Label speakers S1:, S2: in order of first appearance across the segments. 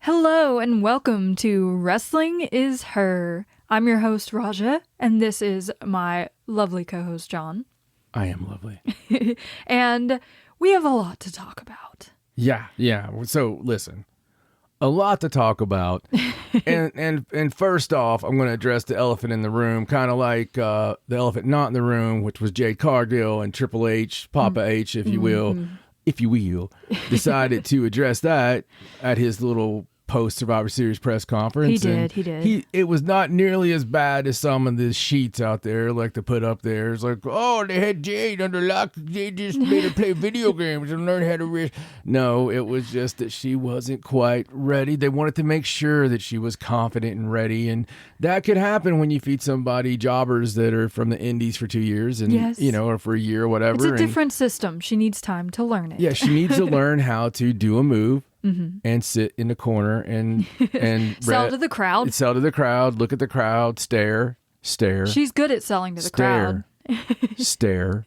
S1: Hello and welcome to Wrestling is Her. I'm your host, Raja, and this is my lovely co-host, John.
S2: I am lovely.
S1: And we have a lot to talk about.
S2: Yeah. So listen, a lot to talk about. and first off, I'm going to address the elephant in the room, kind of like the elephant not in the room, which was Jade Cargill and Triple H, Papa H, if you will, decided to address that at his little post-Survivor Series press conference.
S1: He did.
S2: It was not nearly as bad as some of the sheets out there like to put up there. It's like, oh, they had Jade under lock. They just made her play video games and learn how to risk. No, it was just that she wasn't quite ready. They wanted to make sure that she was confident and ready. And that could happen when you feed somebody jobbers that are from the indies for 2 years and, or for a year or whatever.
S1: It's a different system. She needs time to learn it.
S2: Yeah, she needs to learn how to do a move. Mm-hmm. And sit in the corner and
S1: sell to the crowd.
S2: Sell to the crowd. Look at the crowd. Stare.
S1: She's good at selling to the crowd.
S2: Stare.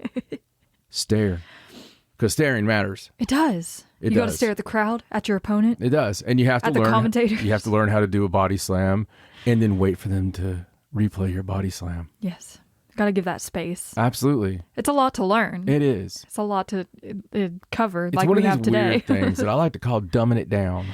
S2: Because staring matters.
S1: It does. You got to stare at the crowd, at your opponent.
S2: It does, and you have to
S1: learn. At the commentators.
S2: You have to learn how to do a body slam, and then wait for them to replay your body slam.
S1: Yes. Got to give that space.
S2: Absolutely.
S1: It's a lot to learn.
S2: It is.
S1: It's a lot to cover,
S2: it's
S1: like we have today.
S2: It's one of these weird things that I like to call dumbing it down.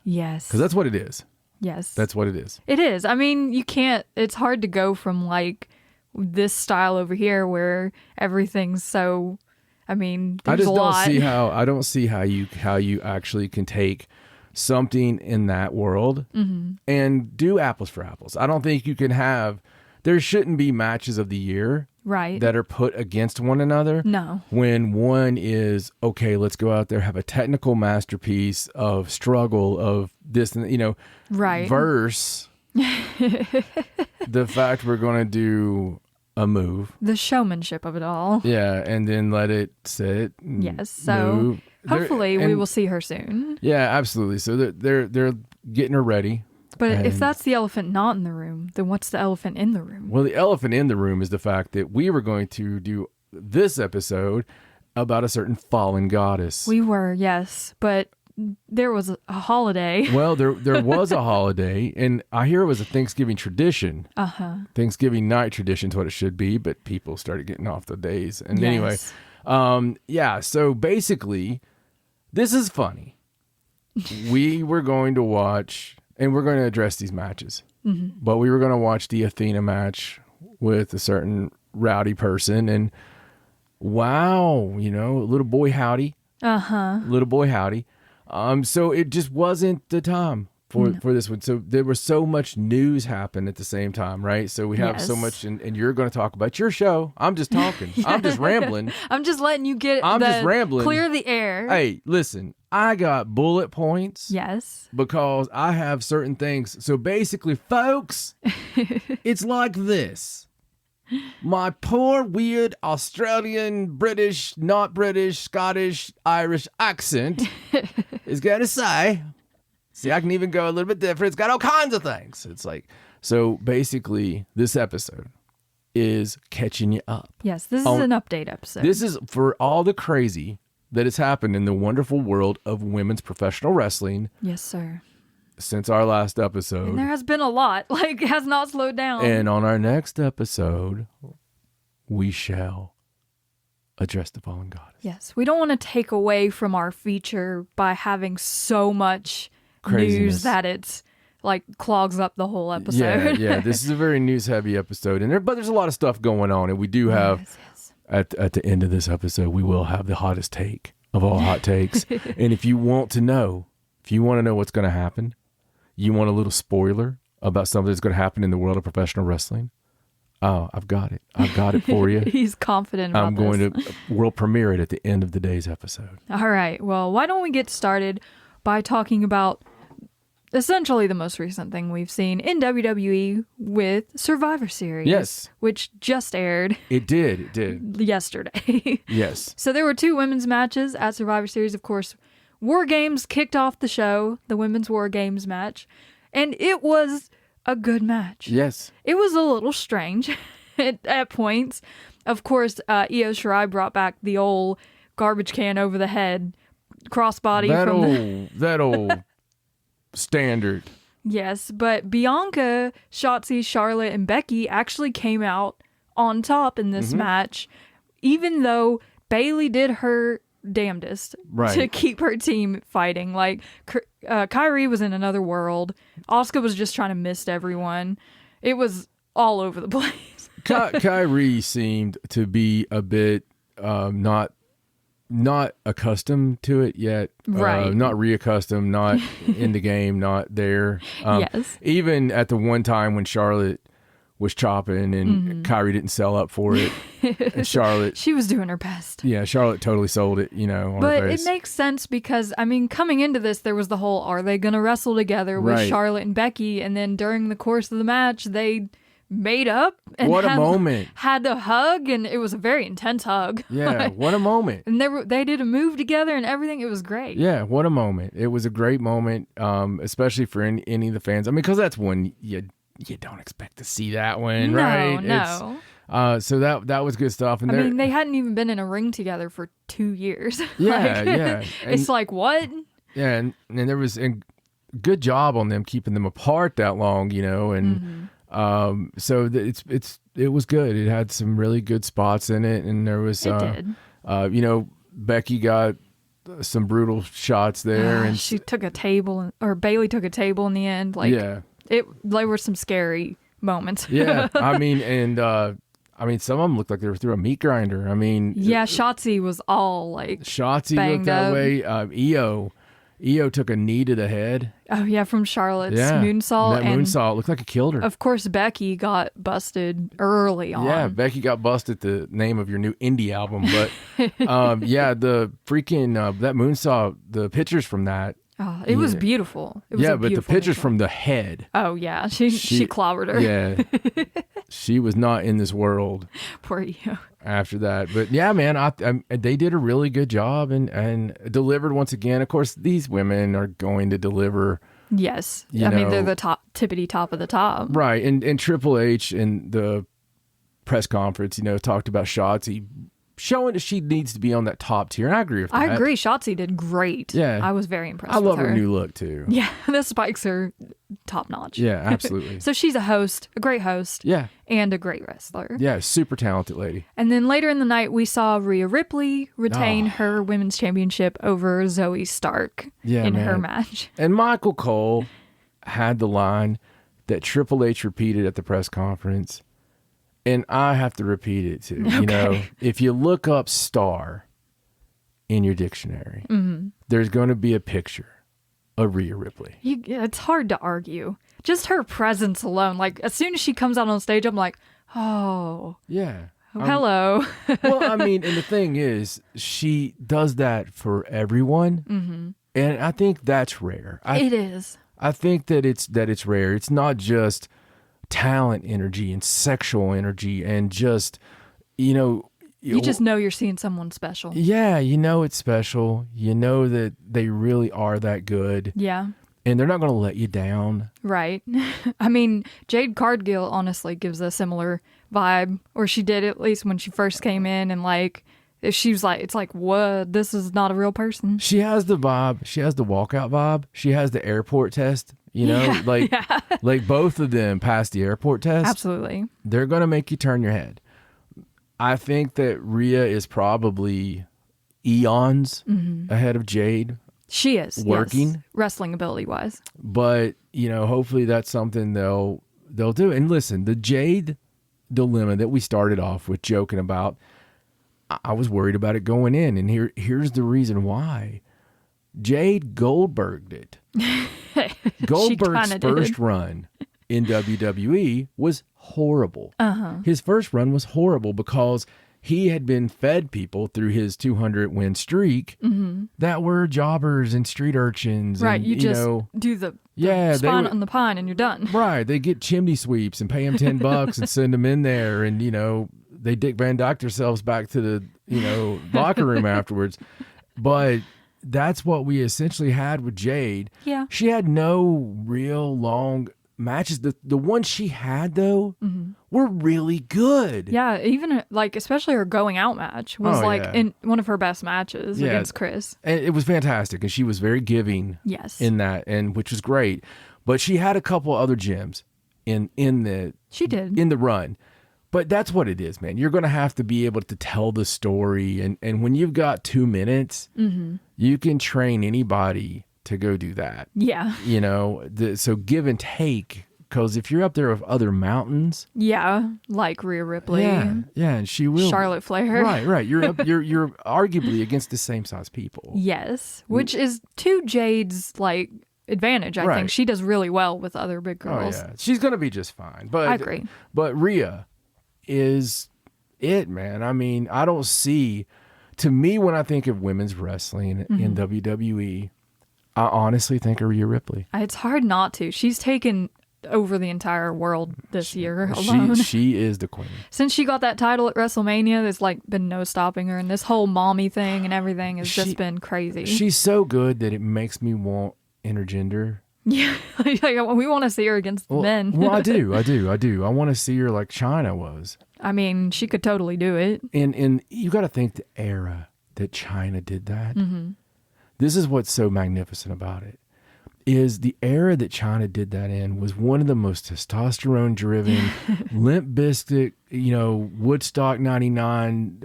S1: Yes.
S2: Because that's what it is.
S1: Yes.
S2: That's what it is.
S1: It is. I mean, you can't, it's hard to go from like this style over here where everything's so, I mean, there's a lot.
S2: I don't see how you actually can take something in that world and do apples for apples. I don't think you can have. There shouldn't be matches of the year that are put against one another.
S1: No.
S2: When one is, okay, let's go out there, have a technical masterpiece of struggle of this, and verse the fact we're going to do a move.
S1: The showmanship of it all.
S2: Yeah, and then let it sit.
S1: Yes, so
S2: move.
S1: Hopefully we will see her soon.
S2: Yeah, absolutely. So they're getting her ready.
S1: But if that's the elephant not in the room, then what's the elephant in the room?
S2: Well, the elephant in the room is the fact that we were going to do this episode about a certain fallen goddess.
S1: We were, yes, but there was a holiday.
S2: Well, there was a holiday, and I hear it was a Thanksgiving tradition. Thanksgiving night tradition is what it should be, but people started getting off the days. And anyway, so basically, this is funny. We were going to watch... And we're going to address these matches. Mm-hmm. But we were going to watch the Athena match with a certain rowdy person. And wow, little boy howdy. Little boy howdy. So it just wasn't the time for this one. So there was so much news happen at the same time, right? So we have so much, and you're going to talk about your show. I'm just talking. I'm just rambling.
S1: I'm just letting you
S2: just rambling.
S1: Clear the air.
S2: Hey, listen. I got bullet points.
S1: Yes.
S2: Because I have certain things. So basically, folks, it's like this. My poor, weird Australian, British, not British, Scottish, Irish accent is going to say, see, I can even go a little bit different. It's got all kinds of things. It's like, so basically, this episode is catching you up.
S1: Yes, this is an update episode.
S2: This is for all the crazy that has happened in the wonderful world of women's professional wrestling.
S1: Yes, sir.
S2: Since our last episode.
S1: And there has been a lot. Like, it has not slowed down.
S2: And on our next episode, we shall address the fallen goddess.
S1: Yes. We don't want to take away from our feature by having so much
S2: craziness.
S1: News that it's like clogs up the whole episode.
S2: Yeah. This is a very news-heavy episode. But there's a lot of stuff going on. And we do have... Yes. At the end of this episode, we will have the hottest take of all hot takes. And if you want to know what's going to happen, you want a little spoiler about something that's going to happen in the world of professional wrestling, oh, I've got it. I've got it for you.
S1: He's confident about
S2: I'm going to world premiere it at the end of the day's episode.
S1: All right. Well, why don't we get started by talking about essentially the most recent thing we've seen in WWE with Survivor Series.
S2: Yes.
S1: Which just aired.
S2: It did.
S1: Yesterday.
S2: Yes.
S1: So there were 2 women's matches at Survivor Series. Of course, War Games kicked off the show, the women's War Games match. And it was a good match.
S2: Yes.
S1: It was a little strange at points. Of course, Io Shirai brought back the old garbage can over the head crossbody.
S2: That old standard.
S1: Yes, but Bianca, Shotzi, Charlotte, and Becky actually came out on top in this match, even though Bayley did her damnedest to keep her team fighting. Like, Kyrie was in another world. Asuka was just trying to mist everyone. It was all over the place.
S2: Kyrie seemed to be a bit not accustomed to it yet.
S1: Right.
S2: Not reaccustomed, not in the game, not there.
S1: Yes.
S2: Even at the one time when Charlotte was chopping and Kyrie didn't sell up for it. And Charlotte...
S1: She was doing her best.
S2: Yeah, Charlotte totally sold it, on her
S1: But
S2: face.
S1: it makes sense because, I mean, coming into this, there was the whole, are they going to wrestle together with Charlotte and Becky? And then during the course of the match, they made up and
S2: what a moment.
S1: Had a hug, and it was a very intense hug.
S2: Yeah, what a moment.
S1: And they did a move together and everything. It was great.
S2: Yeah, what a moment. It was a great moment, especially for any of the fans. I mean, because that's one you don't expect to see that one, right?
S1: No.
S2: So that was good stuff. And
S1: I mean, they hadn't even been in a ring together for 2 years.
S2: Yeah, yeah. And,
S1: it's like, what?
S2: Yeah, and there was a good job on them keeping them apart that long, and so it was good. It had some really good spots in it, and there was Becky got some brutal shots there, and
S1: she took a table, or Bayley took a table in the end. Like, there were some scary moments.
S2: Yeah, I mean, some of them looked like they were through a meat grinder. I mean,
S1: Shotzi was all like
S2: Shotzi looked that way. Io took a knee to the head.
S1: Oh yeah, from Charlotte's moonsault.
S2: That moonsault looked like it killed her.
S1: Of course, Becky got busted early on.
S2: Yeah, Becky got busted. The name of your new indie album, but the freaking that moonsault. The pictures from that.
S1: Oh, it was beautiful. It was
S2: but the pictures from the head.
S1: Oh yeah, she clobbered her.
S2: Yeah, she was not in this world.
S1: Poor you.
S2: After that, but yeah, man, they did a really good job and delivered once again. Of course, these women are going to deliver.
S1: Yes, I mean they're the tippity top of the top,
S2: right? And Triple H in the press conference, talked about Shotzi showing that she needs to be on that top tier, and I agree with that.
S1: I agree. Shotzi did great.
S2: Yeah,
S1: I was very impressed.
S2: I love
S1: with
S2: her new look too.
S1: Yeah, the spikes are top notch.
S2: Yeah, absolutely.
S1: So she's a great host.
S2: Yeah,
S1: and a great wrestler.
S2: Yeah, super talented lady.
S1: And then later in the night, we saw Rhea Ripley retain her women's championship over Zoe Stark in her match.
S2: And Michael Cole had the line that Triple H repeated at the press conference. And I have to repeat it too.
S1: Okay.
S2: If you look up star in your dictionary, there's going to be a picture of Rhea Ripley.
S1: It's hard to argue. Just her presence alone. Like, as soon as she comes out on stage, I'm like, oh.
S2: Yeah.
S1: Hello.
S2: Well, I mean, and the thing is, she does that for everyone. Mm-hmm. And I think that's rare.
S1: It is.
S2: I think that it's rare. It's not just talent energy and sexual energy and just,
S1: you just know you're seeing someone special.
S2: Yeah, it's special. You know that they really are that good.
S1: Yeah.
S2: And they're not going to let you down. Right.
S1: I mean, Jade Cargill honestly gives a similar vibe, or she did at least when she first came in, and like, she was like, it's like, what? This is not a real person.
S2: She has the vibe. She has the walkout vibe. She has the airport test. Like both of them passed the airport test.
S1: Absolutely.
S2: They're going to make you turn your head. I think that Rhea is probably eons ahead of Jade.
S1: She is
S2: working,
S1: yes. Wrestling ability wise.
S2: But hopefully that's something they'll do. And listen, the Jade dilemma that we started off with joking about, I was worried about it going in, and here's the reason why. Jade Goldberg'd it. Goldberg's first run in WWE was horrible. His first run was horrible because he had been fed people through his 200 win streak that were jobbers and street urchins.
S1: Right,
S2: and,
S1: you just do the spine on the pine and you're done.
S2: Right, they get chimney sweeps and pay him $10 and send them in there, and they Dick Van Dyke themselves back to the locker room afterwards. But that's what we essentially had with Jade.
S1: Yeah.
S2: She had no real long matches. The ones she had though were really good.
S1: Yeah, even like especially her going out match was in one of her best matches against Chris.
S2: And it was fantastic, and she was very giving.
S1: Yes.
S2: In that, and which was great. But she had a couple other gems in the run. But that's what it is, man. You're going to have to be able to tell the story. And when you've got 2 minutes, you can train anybody to go do that.
S1: Yeah.
S2: You know, so give and take. Because if you're up there with other mountains.
S1: Yeah, like Rhea Ripley.
S2: Yeah, and she will.
S1: Charlotte Flair.
S2: Right. You're arguably against the same size people.
S1: Yes, which is to Jade's, like, advantage. I think she does really well with other big girls.
S2: Oh, yeah. She's going to be just fine. But
S1: I agree.
S2: But Rhea is it, man. I mean, I don't see, to me, when I think of women's wrestling in WWE, I honestly think of Rhea Ripley.
S1: It's hard not to. She's taken over the entire world this year alone.
S2: She is the queen.
S1: Since she got that title at WrestleMania, there's like been no stopping her, and this whole mommy thing and everything has just been crazy.
S2: She's so good that it makes me want intergender.
S1: Yeah, we want to see her against men.
S2: Well, I do. I want to see her like Chyna was.
S1: I mean, she could totally do it.
S2: And you got to think the era that Chyna did that. This is what's so magnificent about it. Is the era that Chyna did that in was one of the most testosterone-driven, Limp Bizkit, Woodstock '99,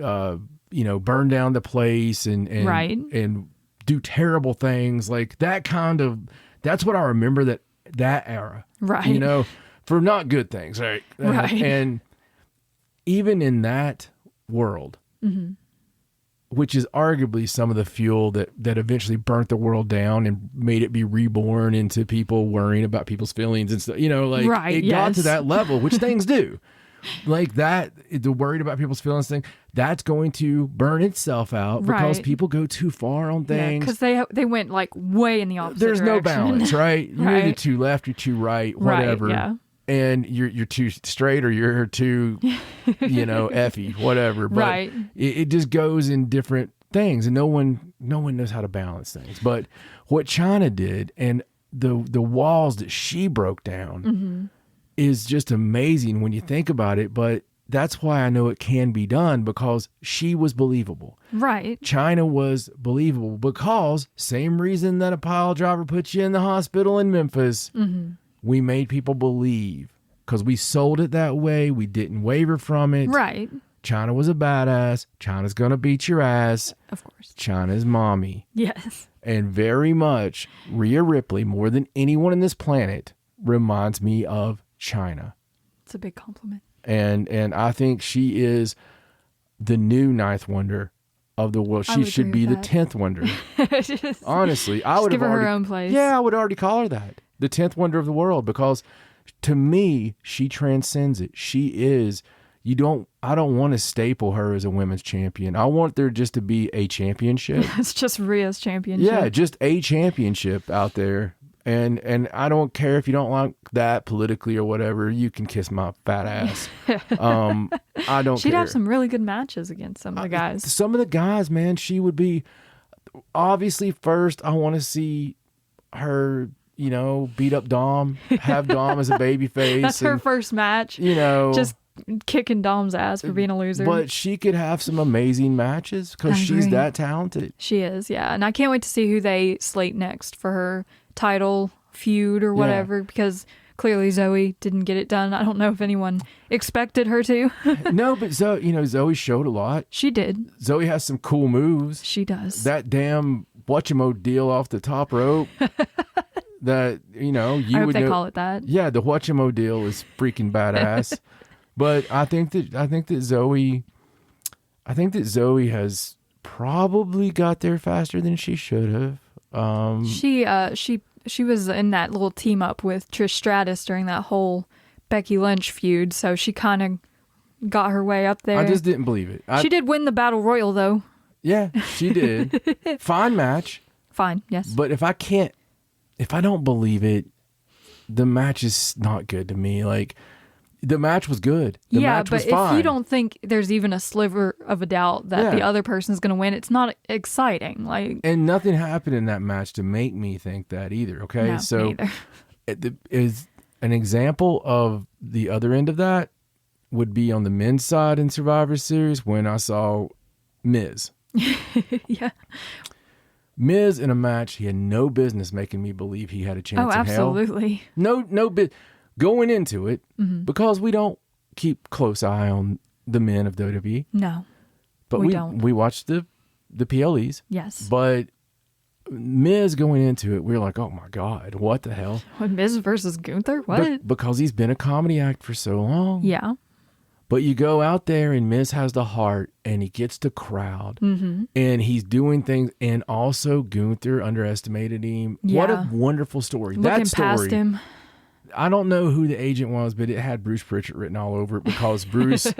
S2: burn down the place and do terrible things like that kind of. That's what I remember that era.
S1: Right.
S2: For not good things, right?
S1: Right.
S2: And even in that world, which is arguably some of the fuel that eventually burnt the world down and made it be reborn into people worrying about people's feelings and stuff, got to that level, which things do. Like that, the worried about people's feelings thing, that's going to burn itself out because people go too far on things.
S1: Because they went like way in the opposite
S2: There's
S1: direction.
S2: no balance, right? You're either too left, you're too right, whatever.
S1: Right, yeah.
S2: And you're too straight or you're too, effy, whatever. But it just goes in different things, and no one knows how to balance things. But what Chyna did and the walls that she broke down is just amazing when you think about it. But that's why I know it can be done, because she was believable.
S1: Right.
S2: Chyna was believable because same reason that a pile driver puts you in the hospital in Memphis. We made people believe because we sold it that way. We didn't waver from it.
S1: Right.
S2: Chyna was a badass. Chyna's going to beat your ass.
S1: Of course.
S2: Chyna's mommy.
S1: Yes.
S2: And very much Rhea Ripley, more than anyone on this planet, reminds me of Chyna.
S1: It's a big compliment.
S2: And I think she is the new ninth wonder of the world. She should be the 10th wonder. Honestly, I would
S1: give
S2: have
S1: her
S2: already,
S1: her own place.
S2: Yeah, I would already call her that. The 10th wonder of the world, because to me, she transcends it. She is, I don't want to staple her as a women's champion. I want there just to be a championship.
S1: It's just Rhea's championship.
S2: Yeah, just a championship out there. And I don't care if you don't like that politically or whatever. You can kiss my fat ass. I don't
S1: She'd
S2: care.
S1: have some really good matches against some of the guys.
S2: Some of the guys, man, she would be, obviously, first, I want to see her, beat up Dom, have Dom as a baby face.
S1: That's her first match. Just kicking Dom's ass for being a loser.
S2: But she could have some amazing matches because she's that talented.
S1: She is, yeah. And I can't wait to see who they slate next for her title feud or whatever, because clearly Zoe didn't get it done. I don't know if anyone expected her to.
S2: No, but Zoe showed a lot.
S1: She did.
S2: Zoe has some cool moves.
S1: She does.
S2: That damn whatchamo deal off the top rope. That
S1: I hope they call it that.
S2: Yeah, the whatchamo deal is freaking badass. But I think that Zoe has probably got there faster than she should have.
S1: She was in that little team up with Trish Stratus during that whole Becky Lynch feud, so she kind of got her way up there.
S2: I just didn't believe it.
S1: She did win the Battle Royal, though.
S2: Yeah, she did. Fine match.
S1: Fine, yes.
S2: But if I don't believe it, the match is not good to me. Like, the match was good. The match was fine.
S1: If you don't think there's even a sliver of a doubt that the other person's going to win, it's not exciting. Like,
S2: and nothing happened in that match to make me think that either. Okay,
S1: no,
S2: so
S1: neither.
S2: an example of the other end of that would be on the men's side in Survivor Series when I saw Miz.
S1: Yeah.
S2: Miz in a match he had no business making me believe he had a chance in hell.
S1: Oh, absolutely.
S2: No going into it, because we don't keep close eye on the men of WWE.
S1: No.
S2: But
S1: we don't.
S2: We watched the PLEs.
S1: Yes.
S2: But Miz going into it, we were like, oh my God, what the hell?
S1: What, Miz versus Gunther? What?
S2: Because he's been a comedy act for so long.
S1: Yeah.
S2: But you go out there and Miz has the heart and he gets the crowd and he's doing things. And also Gunther underestimated him.
S1: Yeah.
S2: What a wonderful story.
S1: Looking
S2: that story,
S1: past him.
S2: I don't know who the agent was, but it had Bruce Pritchard written all over it because Bruce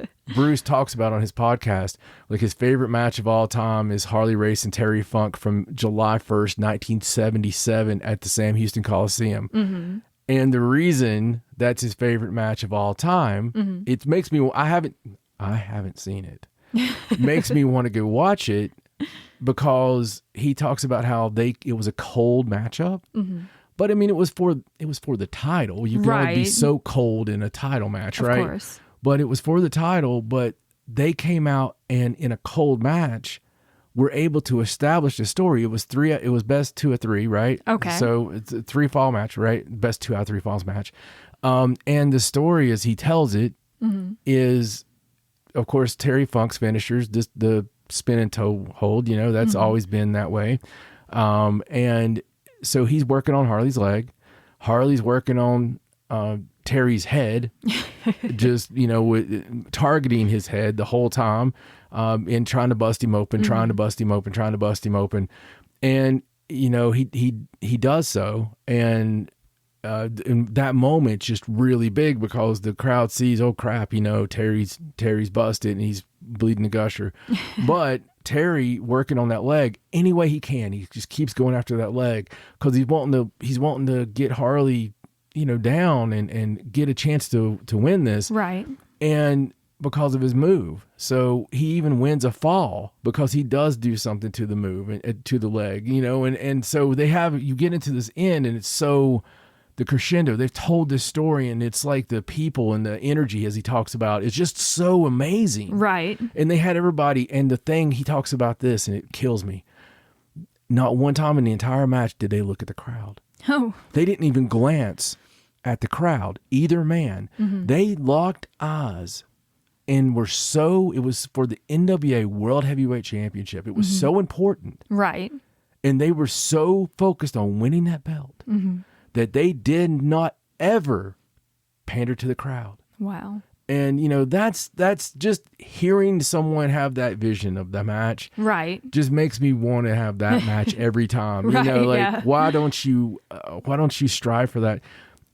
S2: talks about on his podcast, like his favorite match of all time is Harley Race and Terry Funk from July 1st, 1977 at the Sam Houston Coliseum. Mm-hmm. And the reason that's his favorite match of all time, it makes me, I haven't seen it. It makes me want to go watch it because he talks about how it was a cold matchup. Mm-hmm. But I mean, it was for the title. You can only be so cold in a title match, right? Of course. But it was for the title. But they came out and in a cold match, were able to establish a story. It was best 2 of 3, right? Okay. So it's a 3-fall match, right? Best 2 out of 3 falls match. And the story, as he tells it, is, of course, Terry Funk's finishers, the spin and toe hold. That's always been that way. And so he's working on Harley's leg. Harley's working on Terry's head, just, targeting his head the whole time, and trying to bust him open, trying to bust him open. And, he does so. And that moment's just really big because the crowd sees, oh crap, Terry's busted and he's bleeding a gusher. But Terry working on that leg any way he can. He just keeps going after that leg because he's wanting to get Harley, down and get a chance to win this. Right. And because of his move. So he even wins a fall because he does do something to the move and to the leg, and so you get into this end and it's so the crescendo. They've told this story and it's like the people and the energy, as he talks about, is just so amazing. Right. And they had everybody. And the thing he talks about this, and it kills me. Not one time in the entire match did they look at the crowd. Oh. They didn't even glance at the crowd, either man. Mm-hmm. They locked eyes and it was for the NWA World Heavyweight Championship. It was so important. Right. And they were so focused on winning that belt. Mm-hmm. That they did not ever pander to the crowd. Wow. And, that's just hearing someone have that vision of the match. Right. Just makes me want to have that match every time. Right, why don't you strive for that?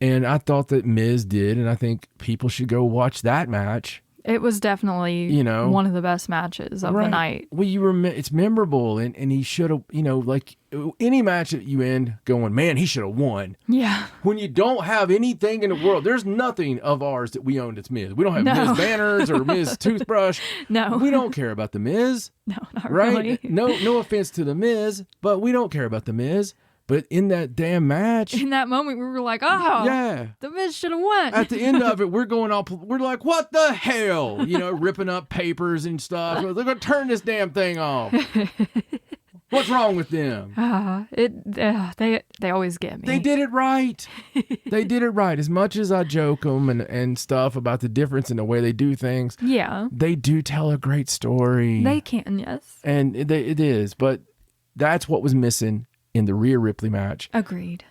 S2: And I thought that Miz did, and I think people should go watch that match. It was definitely, one of the best matches of the night. Well, it's memorable, and he should have, like any match that you end going, man, he should have won. Yeah. When you don't have anything in the world, there's nothing of ours that we own that's Miz. We don't have Miz banners or Miz toothbrush. No. We don't care about the Miz. No, not really. No offense to the Miz, but we don't care about the Miz. But in that damn match, in that moment, we were like, "Oh, yeah, the Miz should have won." At the end of it, we're like, "What the hell?" Ripping up papers and stuff. They're gonna turn this damn thing off. What's wrong with them? They always get me. They did it right. They did it right. As much as I joke them and stuff about the difference in the way they do things, yeah, they do tell a great story. They can, yes, and it is. But that's what was missing in the Rhea Ripley match. Agreed.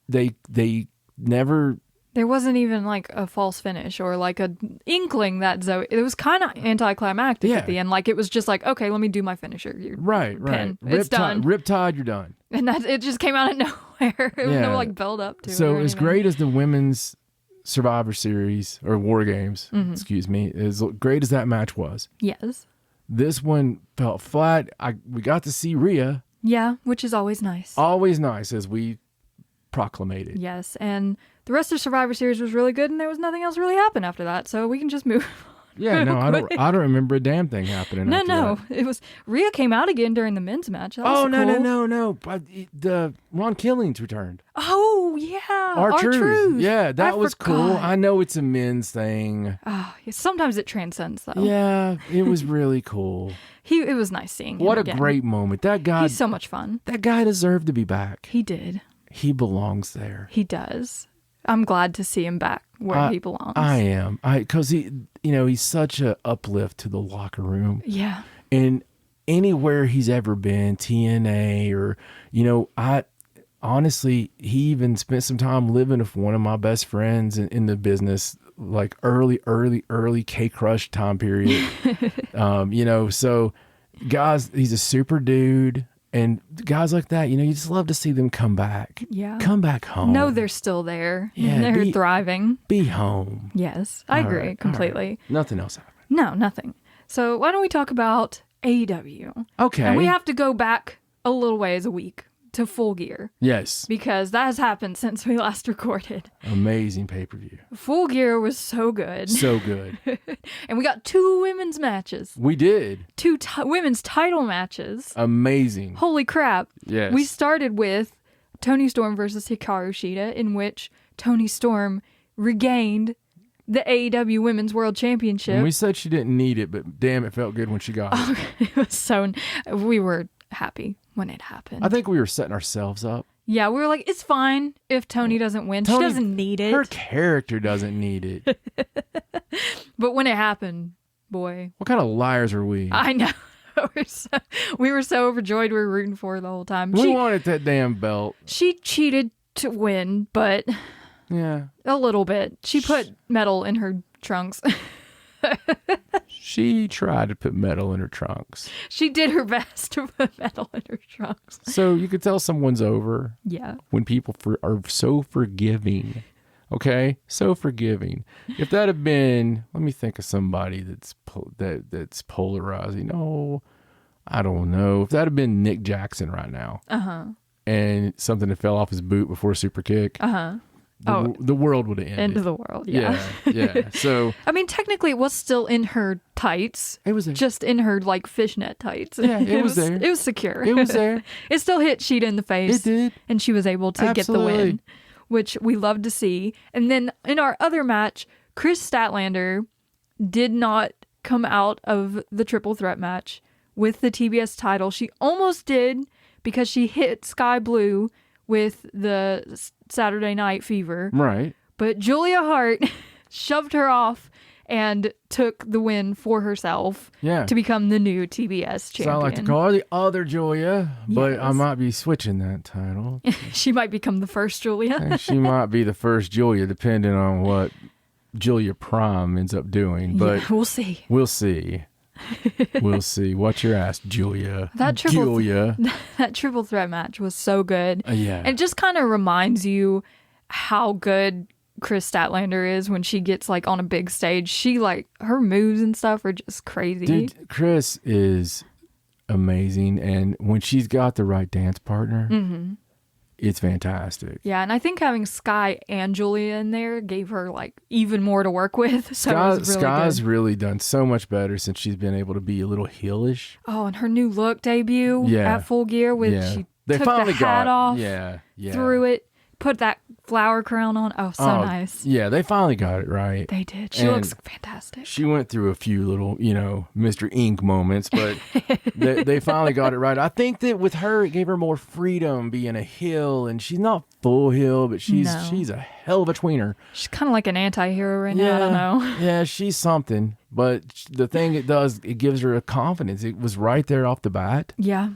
S2: They never... There wasn't even like a false finish or like a inkling that Zoe... It was kind of anticlimactic at the end. Like it was just like, okay, let me do my finisher. Right. It's done. Riptide, you're done. And it just came out of nowhere. There was no like build up to it. So as great as the women's Survivor Series or War Games, excuse me, as great as that match was. Yes. This one felt flat. We got to see Rhea. Yeah, which is always nice. Always nice, as we proclamated. Yes, and the rest of Survivor Series was really good, and there was nothing else really happened after that, so we can just move Yeah, no, I don't remember a damn thing happening.
S1: No,
S2: after
S1: no.
S2: that.
S1: It was Rhea came out again during the men's match. That was
S2: no. But the Ron Killings returned.
S1: Oh, yeah.
S2: R-Truth. Yeah, that was cool.
S1: forgot.
S2: I know it's a men's thing.
S1: Sometimes it transcends, though.
S2: Yeah, it was really cool.
S1: It was nice seeing him
S2: What
S1: again.
S2: a great moment. That guy.
S1: He's so much fun.
S2: That guy deserved to be back.
S1: He did.
S2: He belongs there.
S1: He does. I'm glad to see him back where he belongs.
S2: I am. Because he's such a uplift to the locker room.
S1: Yeah.
S2: And anywhere he's ever been, TNA or, honestly, he even spent some time living with one of my best friends in the business, like early K-Crush time period. So guys, he's a super dude. And guys like that, you just love to see them come back.
S1: Yeah.
S2: Come back home.
S1: No, they're still there.
S2: Yeah,
S1: they're thriving.
S2: Be home.
S1: Yes, I agree completely.
S2: Right. Nothing else happened.
S1: No, nothing. So why don't we talk about AEW?
S2: Okay.
S1: And we have to go back a little ways a week to Full Gear.
S2: Yes.
S1: Because that has happened since we last recorded.
S2: Amazing pay-per-view.
S1: Full Gear was so good.
S2: So good.
S1: And we got 2 women's matches.
S2: We did.
S1: 2 women's title matches.
S2: Amazing.
S1: Holy crap.
S2: Yes.
S1: We started with Toni Storm versus Hikaru Shida, in which Toni Storm regained the AEW Women's World Championship.
S2: And we said she didn't need it, but damn, it felt good when she got it.
S1: It was we were happy when it happened.
S2: I think we were setting ourselves up.
S1: Yeah, we were like, it's fine if Toni doesn't win. She doesn't need it.
S2: Her character doesn't need it.
S1: But when it happened, boy.
S2: What kind of liars are we?
S1: I know. We were so overjoyed. We were rooting for her the whole time.
S2: We wanted that damn belt.
S1: She cheated to win, but
S2: yeah,
S1: a little bit. She put metal in her trunks.
S2: She tried to put metal in her trunks.
S1: She did her best to put metal in her trunks.
S2: So you could tell someone's over.
S1: Yeah.
S2: When people are so forgiving. Okay? So forgiving. If that had been, let me think of somebody that's polarizing. Oh, I don't know. If that had been Nick Jackson right now. Uh-huh. And something that fell off his boot before super kick. Uh-huh. The world would have ended.
S1: End of the world, yeah.
S2: Yeah. So
S1: I mean, technically, it was still in her tights.
S2: It was there.
S1: Just in her, fishnet tights.
S2: Yeah, it was there.
S1: It was secure.
S2: It was there.
S1: It still hit Sheeta in the face.
S2: It did.
S1: And she was able to get the win, which we love to see. And then in our other match, Chris Statlander did not come out of the triple threat match with the TBS title. She almost did because she hit Sky Blue with the Saturday Night Fever.
S2: Right.
S1: But Julia Hart shoved her off and took the win for herself to become the new TBS champion.
S2: So I like to call her the other Julia, but I might be switching that title.
S1: She might become the first Julia.
S2: And she might be the first Julia, depending on what Julia Prime ends up doing. But
S1: we'll see.
S2: We'll see. We'll see. Watch your ass, Julia.
S1: That triple threat match was so good.
S2: Yeah.
S1: And it just kind of reminds you how good Chris Statlander is when she gets on a big stage. She her moves and stuff are just crazy.
S2: Dude, Chris is amazing, and when she's got the right dance partner, it's fantastic.
S1: Yeah, and I think having Sky and Julia in there gave her even more to work with. So
S2: Sky's really done so much better since she's been able to be a little heelish.
S1: Oh, and her new look debut at Full Gear she took the hat off, threw it, put that flower crown on. Oh, so nice.
S2: Yeah, they finally got it right.
S1: They did. She looks fantastic.
S2: She went through a few little, Mr. Ink moments, but they finally got it right. I think that with her, it gave her more freedom being a heel, and she's not full heel, but she's a hell of a tweener.
S1: She's kind of like an anti-hero right now. I don't know.
S2: Yeah, she's something. But the thing it does, it gives her a confidence. It was right there off the bat.
S1: Yeah.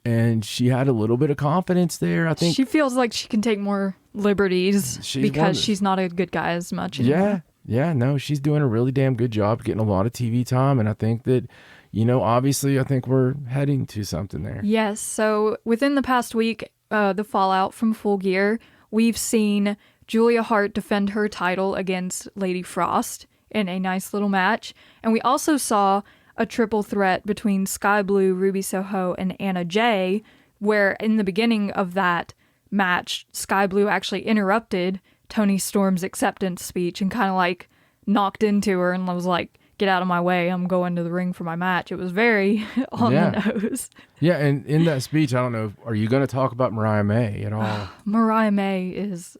S2: And she had a little bit of confidence there. I think
S1: she feels like she can take more liberties because she's not a good guy as much anymore.
S2: No, she's doing a really damn good job getting a lot of TV time, and I think that, obviously, I think we're heading to something there.
S1: Yes. So within the past week, the fallout from Full Gear, we've seen Julia Hart defend her title against Lady Frost in a nice little match, and we also saw a triple threat between Sky Blue, Ruby Soho, and Anna Jay, where in the beginning of that match, Sky Blue actually interrupted Toni Storm's acceptance speech and kind of knocked into her and was like, get out of my way. I'm going to the ring for my match. It was very on the nose.
S2: Yeah, and in that speech, I don't know, are you going to talk about Mariah May at all?
S1: Mariah May is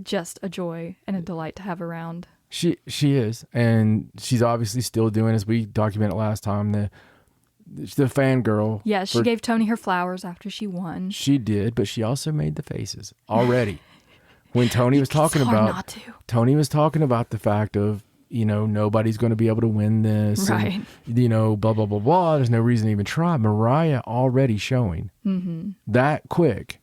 S1: just a joy and a delight to have around.
S2: She is, and she's obviously still doing, as we documented last time, the fangirl.
S1: Yeah, she gave Tony her flowers after she won.
S2: She did, but she also made the faces already. When Tony was talking about Tony was talking about the fact of, nobody's going to be able to win this,
S1: right?
S2: And, blah blah blah blah. There's no reason to even try. Mariah already showing that quick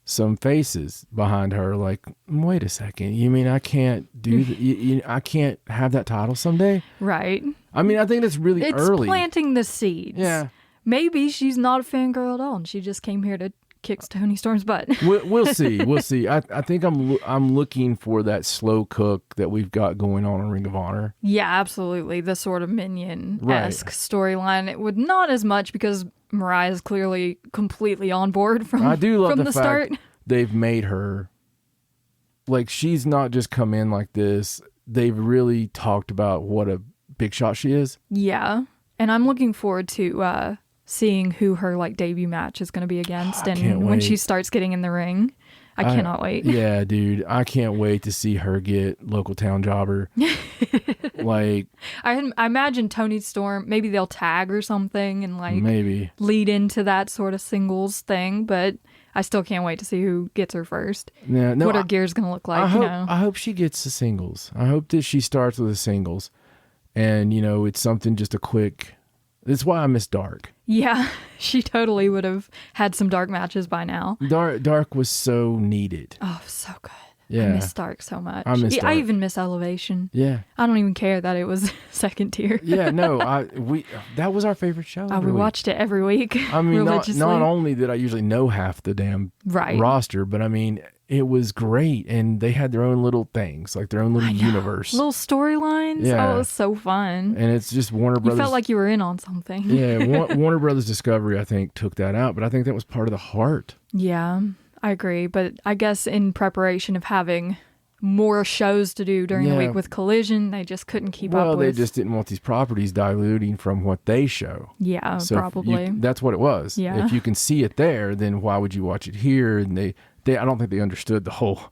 S2: some faces behind her. Like, wait a second, you mean I can't do that? I can't have that title someday,
S1: right?
S2: I mean, I think that's really early.
S1: It's planting the seeds.
S2: Yeah,
S1: maybe she's not a fangirl at all, and she just came here to kick Tony Storm's butt.
S2: We'll see. We'll see. I think I'm looking for that slow cook that we've got going on in Ring of Honor.
S1: Yeah, absolutely. The sort of Minion-esque storyline. It would not as much because Mariah's clearly completely on board from
S2: I do love
S1: from
S2: the
S1: start.
S2: Fact they've made her, like, she's not just come in like this. They've really talked about what a big shot she is.
S1: Yeah, and I'm looking forward to seeing who her debut match is going to be against, and when she starts getting in the ring. I cannot wait.
S2: Yeah, dude, I can't wait to see her get local town jobber. I
S1: imagine Tony Storm, maybe they'll tag or something and
S2: maybe
S1: lead into that sort of singles thing, but I still can't wait to see who gets her first.
S2: Yeah, no,
S1: what her gear's going to look like.
S2: I hope she gets the singles. I hope that she starts with the singles, and it's something just a quick. That's why I miss Dark.
S1: Yeah, she totally would have had some Dark matches by now.
S2: Dark was so needed.
S1: Oh, so good.
S2: Yeah.
S1: I miss Dark so much.
S2: Dark.
S1: I even miss Elevation.
S2: Yeah.
S1: I don't even care that it was second tier.
S2: Yeah, no, that was our favorite show.
S1: We watched it every week.
S2: I mean, not only did I usually know half the damn roster, but I mean, it was great, and they had their own little things, like their own little universe.
S1: Little storylines.
S2: Yeah.
S1: Oh, it was so fun.
S2: And it's just Warner Brothers.
S1: You felt like you were in on something.
S2: Yeah, Warner Brothers Discovery, I think, took that out, but I think that was part of the heart.
S1: Yeah, I agree. But I guess in preparation of having more shows to do during the week with Collision, they just couldn't keep up with.
S2: Well, they just didn't want these properties diluting from what they show.
S1: Yeah,
S2: so
S1: probably.
S2: That's what it was.
S1: Yeah.
S2: If you can see it there, then why would you watch it here? And I don't think they understood the whole...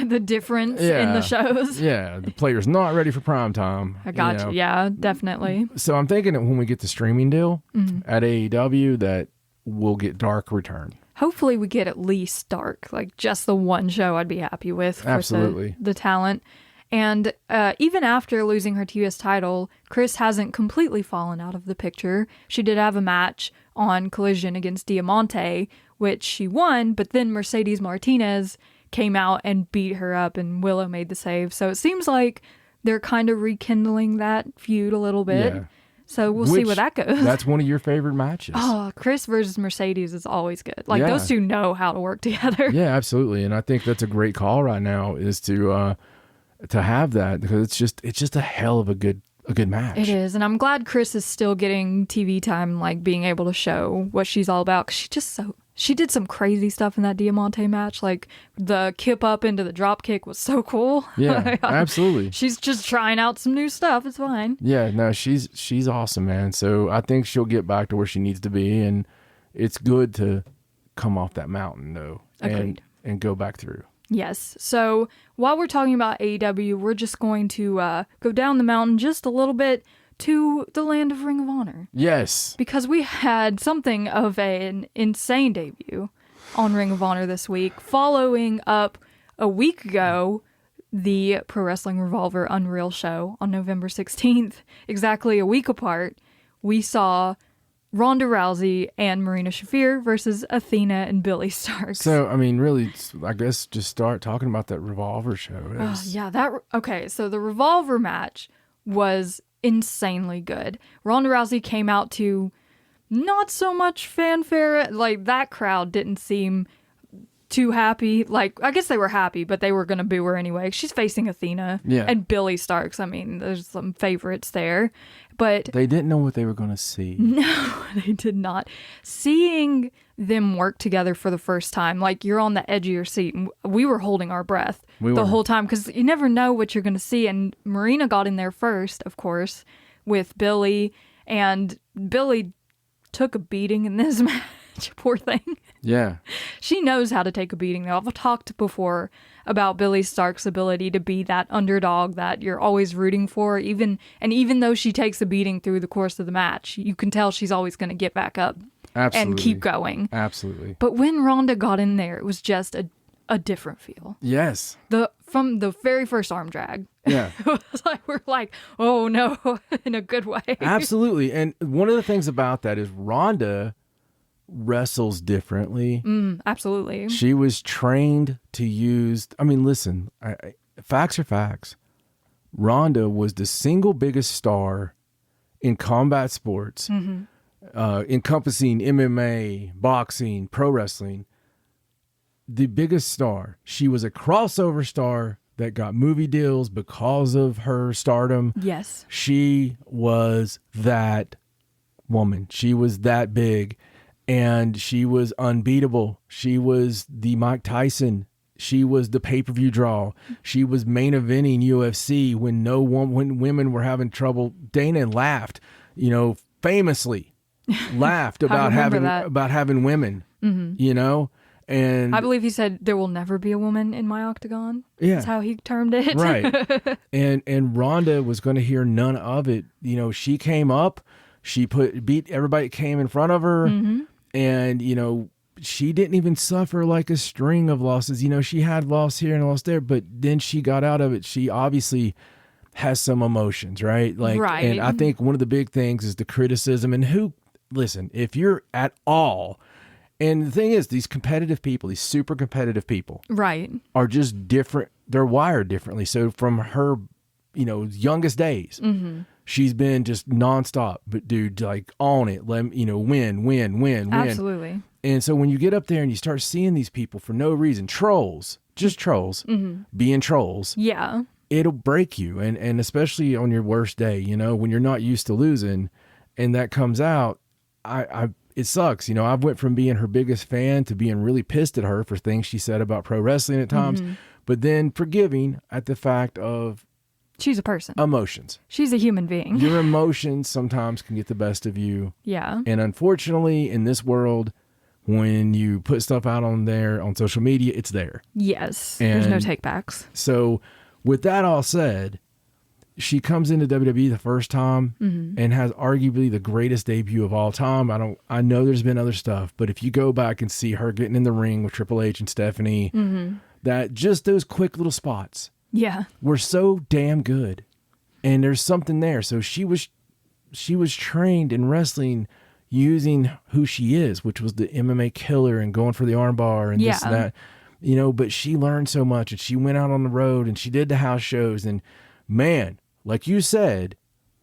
S1: the difference in the shows.
S2: Yeah, the player's not ready for prime time.
S1: I got you. Yeah, definitely.
S2: So I'm thinking that when we get the streaming deal at AEW, that we'll get Dark return.
S1: Hopefully we get at least Dark, like just the one show I'd be happy with.
S2: Absolutely.
S1: The talent. And even after losing her TUS title, Chris hasn't completely fallen out of the picture. She did have a match on Collision against Diamante, which she won, but then Mercedes Martinez came out and beat her up, and Willow made the save. So it seems like they're kind of rekindling that feud a little bit. Yeah. So we'll see where that goes.
S2: That's one of your favorite matches.
S1: Oh, Chris versus Mercedes is always good. Those two know how to work together.
S2: Yeah, absolutely. And I think that's a great call right now, is to have that, because it's just a hell of a good match.
S1: It is. And I'm glad Chris is still getting TV time, being able to show what she's all about. 'Cause she did some crazy stuff in that Diamante match. Like the kip up into the drop kick was so cool.
S2: Yeah, absolutely.
S1: She's just trying out some new stuff. It's fine.
S2: Yeah, no, she's awesome, man. So I think she'll get back to where she needs to be, and it's good to come off that mountain though.
S1: Agreed.
S2: And go back through.
S1: Yes. So while we're talking about AEW, we're just going to go down the mountain just a little bit to the land of Ring of Honor.
S2: Yes.
S1: Because we had something of an insane debut on Ring of Honor this week, following up a week ago the Pro Wrestling Revolver Unreal show on November 16th. Exactly a week apart, we saw Ronda Rousey and Marina Shafir versus Athena and Billy Starks.
S2: So, I mean, really, I guess just start talking about that Revolver show.
S1: Okay, so the Revolver match was insanely good. Ronda Rousey came out to not so much fanfare. That crowd didn't seem too happy. Like, I guess they were happy, but they were going to boo her anyway. She's facing Athena and Billy Starks. I mean, there's some favorites there, but
S2: they didn't know what they were going to see.
S1: No, they did not. Seeing them work together for the first time, like, you're on the edge of your seat. And we were holding our breath whole time because you never know what you're going to see. And Marina got in there first, of course, with Billy, and Billy took a beating in this match. Poor thing.
S2: Yeah.
S1: She knows how to take a beating, though. I've talked before about Billy Stark's ability to be that underdog that you're always rooting for. Even though she takes a beating through the course of the match, you can tell she's always going to get back up and keep going.
S2: Absolutely.
S1: But when Ronda got in there, it was just a different feel.
S2: Yes.
S1: From the very first arm drag.
S2: Yeah.
S1: It was like, we're like, oh no, in a good way.
S2: Absolutely. And one of the things about that is Ronda wrestles differently.
S1: Absolutely.
S2: She was trained to use, I mean, listen, facts are facts. Ronda was the single biggest star in combat sports, encompassing MMA, boxing, pro wrestling. The biggest star. She was a crossover star that got movie deals because of her stardom.
S1: Yes.
S2: She was that woman. She was that big. And she was unbeatable. She was the Mike Tyson. She was the pay-per-view draw. She was main eventing UFC when when women were having trouble. Dana laughed, famously laughed about having women, and
S1: I believe he said there will never be a woman in my octagon.
S2: Yeah.
S1: That's how he termed it.
S2: Right. and Ronda was going to hear none of it. She came up, she beat everybody that came in front of her. And, she didn't even suffer like a string of losses. She had loss here and loss there, but then she got out of it. She obviously has some emotions, right?
S1: Right.
S2: And I think one of the big things is the criticism. And listen, if you're at all, and the thing is, these competitive people, these super competitive people,
S1: right,
S2: are just different. They're wired differently. So from her, youngest days, she's been just nonstop, but dude, like on it, win.
S1: Absolutely.
S2: And so when you get up there and you start seeing these people for no reason, just trolls, being trolls,
S1: yeah,
S2: it'll break you. And especially on your worst day, when you're not used to losing and that comes out, it sucks. I went from being her biggest fan to being really pissed at her for things she said about pro wrestling at times, but then forgiving at the fact of,
S1: she's a person.
S2: Emotions.
S1: She's a human being.
S2: Your emotions sometimes can get the best of you.
S1: Yeah.
S2: And unfortunately, in this world, when you put stuff out on social media, it's there.
S1: Yes.
S2: And
S1: there's no takebacks.
S2: So with that all said, she comes into WWE the first time and has arguably the greatest debut of all time. I know there's been other stuff, but if you go back and see her getting in the ring with Triple H and Stephanie, that just those quick little spots.
S1: Yeah.
S2: Were so damn good. And there's something there. So she was trained in wrestling using who she is, which was the MMA killer and going for the armbar and this and that. But she learned so much and she went out on the road and she did the house shows, and man, like you said,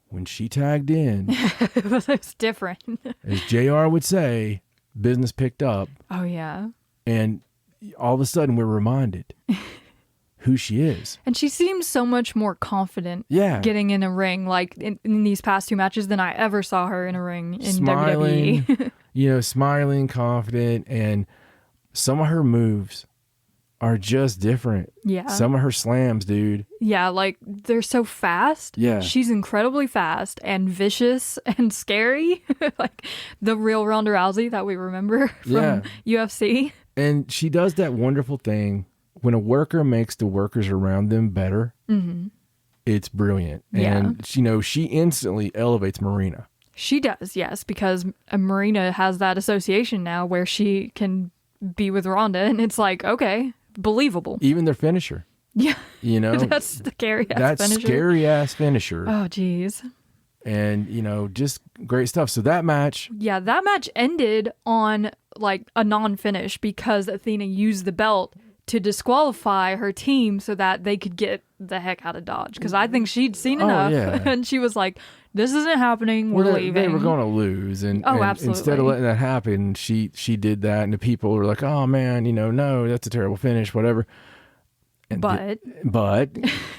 S2: when she tagged in,
S1: it was different.
S2: As JR would say, business picked up.
S1: Oh yeah.
S2: And all of a sudden we're reminded who she is. And
S1: she seems so much more confident getting in a ring, like in these past two matches, than I ever saw her in a ring in WWE.
S2: Smiling, confident, and some of her moves are just different. Yeah. Some of her slams, dude.
S1: Yeah, like they're so fast.
S2: Yeah.
S1: She's incredibly fast and vicious and scary. Like the real Ronda Rousey that we remember from UFC.
S2: And she does that wonderful thing. When a worker makes the workers around them better, it's brilliant. And, she instantly elevates Marina.
S1: She does, yes, because Marina has that association now where she can be with Ronda, and it's like, okay, believable.
S2: Even their finisher.
S1: Yeah. That's the
S2: scary-ass finisher.
S1: Oh, geez.
S2: And, just great stuff. So that match.
S1: Yeah, that match ended on, like, a non-finish because Athena used the belt to disqualify her team so that they could get the heck out of Dodge. Because I think she'd seen enough.
S2: Yeah.
S1: And she was like, this isn't happening. We're leaving.
S2: They were going to lose. And
S1: absolutely.
S2: Instead of letting that happen, she did that. And the people were like, oh, man, no, that's a terrible finish, whatever.
S1: But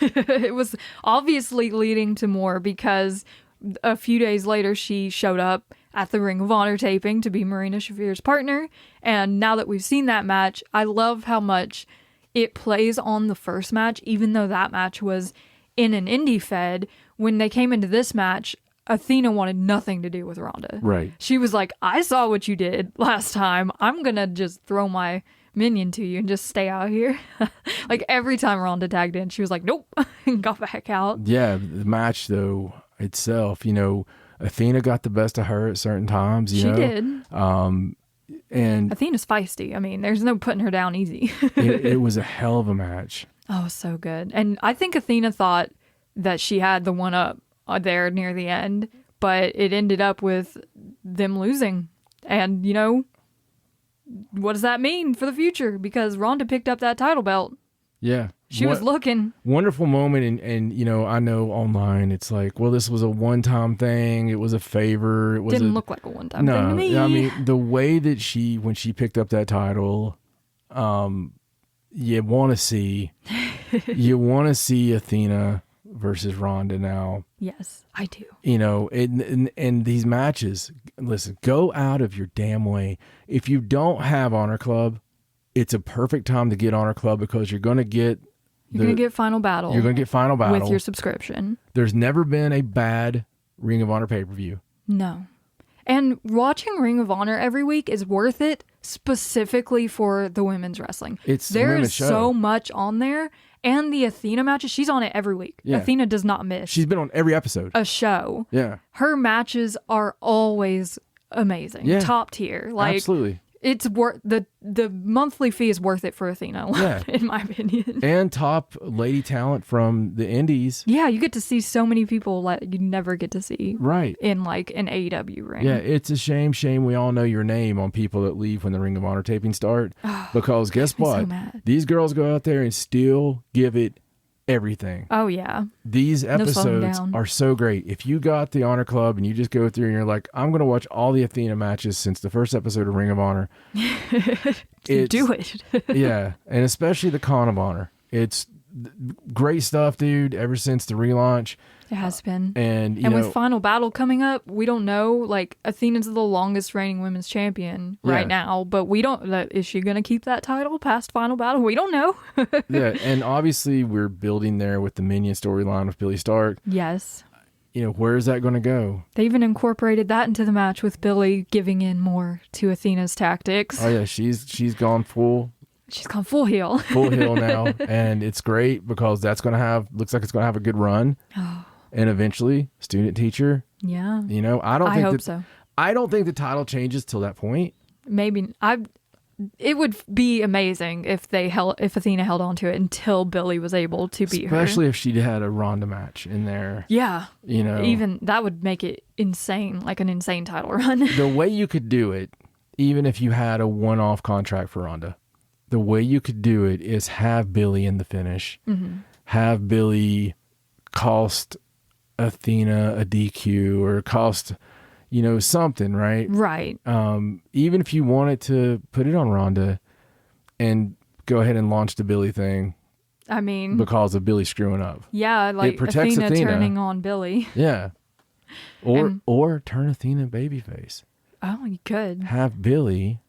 S1: it was obviously leading to more, because a few days later she showed up at the Ring of Honor taping to be Marina Shafir's partner. And now that we've seen that match, I love how much it plays on the first match, even though that match was in an indie fed. When they came into this match, Athena wanted nothing to do with Ronda.
S2: Right.
S1: She was like, I saw what you did last time. I'm going to just throw my minion to you and just stay out here. Like every time Ronda tagged in, she was like, nope, and got back out.
S2: Yeah, the match though itself, Athena got the best of her at certain times.
S1: She did.
S2: And
S1: Athena's feisty. I mean, there's no putting her down easy.
S2: it was a hell of a match.
S1: Oh, so good. And I think Athena thought that she had the one up there near the end, but it ended up with them losing. And what does that mean for the future? Because Ronda picked up that title belt.
S2: Yeah.
S1: She was looking.
S2: Wonderful moment. And I know online it's like, well, this was a one-time thing. It was a favor. It
S1: didn't look like a one-time thing to me.
S2: I mean, the way that when she picked up that title, you want to see Athena versus Ronda now.
S1: Yes, I do.
S2: And these matches, listen, go out of your damn way. If you don't have Honor Club, it's a perfect time to get Honor Club, because you're going to get
S1: Final Battle.
S2: You're going to get Final Battle
S1: with your subscription.
S2: There's never been a bad Ring of Honor pay-per-view.
S1: No. And watching Ring of Honor every week is worth it, specifically for the women's wrestling. There is so much on there. And the Athena matches, she's on it every week. Yeah. Athena does not miss.
S2: She's been on every episode.
S1: A show.
S2: Yeah.
S1: Her matches are always amazing. Yeah. Top tier.
S2: Absolutely.
S1: It's worth the monthly fee is worth it for Athena, in my opinion.
S2: And top lady talent from the indies.
S1: Yeah, you get to see so many people that you never get to see.
S2: Right.
S1: In like an AEW ring.
S2: Yeah, it's a shame we all know your name on people that leave when the Ring of Honor tapings start. Because guess what?
S1: So mad.
S2: These girls go out there and still give it everything.
S1: Oh yeah.
S2: These episodes are so great. If you got the Honor Club and you just go through and you're like, I'm going to watch all the Athena matches since the first episode of Ring of Honor.
S1: Do it.
S2: Yeah. And especially the Con of Honor. It's great stuff, dude, ever since the relaunch.
S1: It has been.
S2: And
S1: with Final Battle coming up, we don't know. Like, Athena's the longest reigning women's champion right now, but we don't. Is she going to keep that title past Final Battle? We don't know.
S2: Yeah, and obviously we're building there with the Minion storyline with Billy Stark.
S1: Yes.
S2: Where is that going to go?
S1: They even incorporated that into the match with Billy giving in more to Athena's tactics.
S2: Oh yeah, she's gone full.
S1: She's gone full heel.
S2: Full heel now, and it's great because looks like it's going to have a good run.
S1: Oh.
S2: And eventually, student teacher.
S1: Yeah.
S2: I
S1: hope so.
S2: I don't think the title changes till that point.
S1: Maybe it would be amazing if Athena held on to it until Billy was able to beat her.
S2: Especially if she had a Ronda match in there.
S1: Yeah. Even that would make it insane, like an insane title run.
S2: The way you could do it, even if you had a one-off contract for Ronda, the way you could do it is have Billy in the finish. Mm-hmm. Have Billy cost Athena a DQ or cost something, right?
S1: Right.
S2: Even if you wanted to put it on Ronda and go ahead and launch the Billy thing,
S1: I mean,
S2: because of Billy screwing up.
S1: Yeah, like
S2: it protects
S1: Athena turning on Billy.
S2: Yeah. Or turn Athena babyface.
S1: Oh, you could
S2: have Billy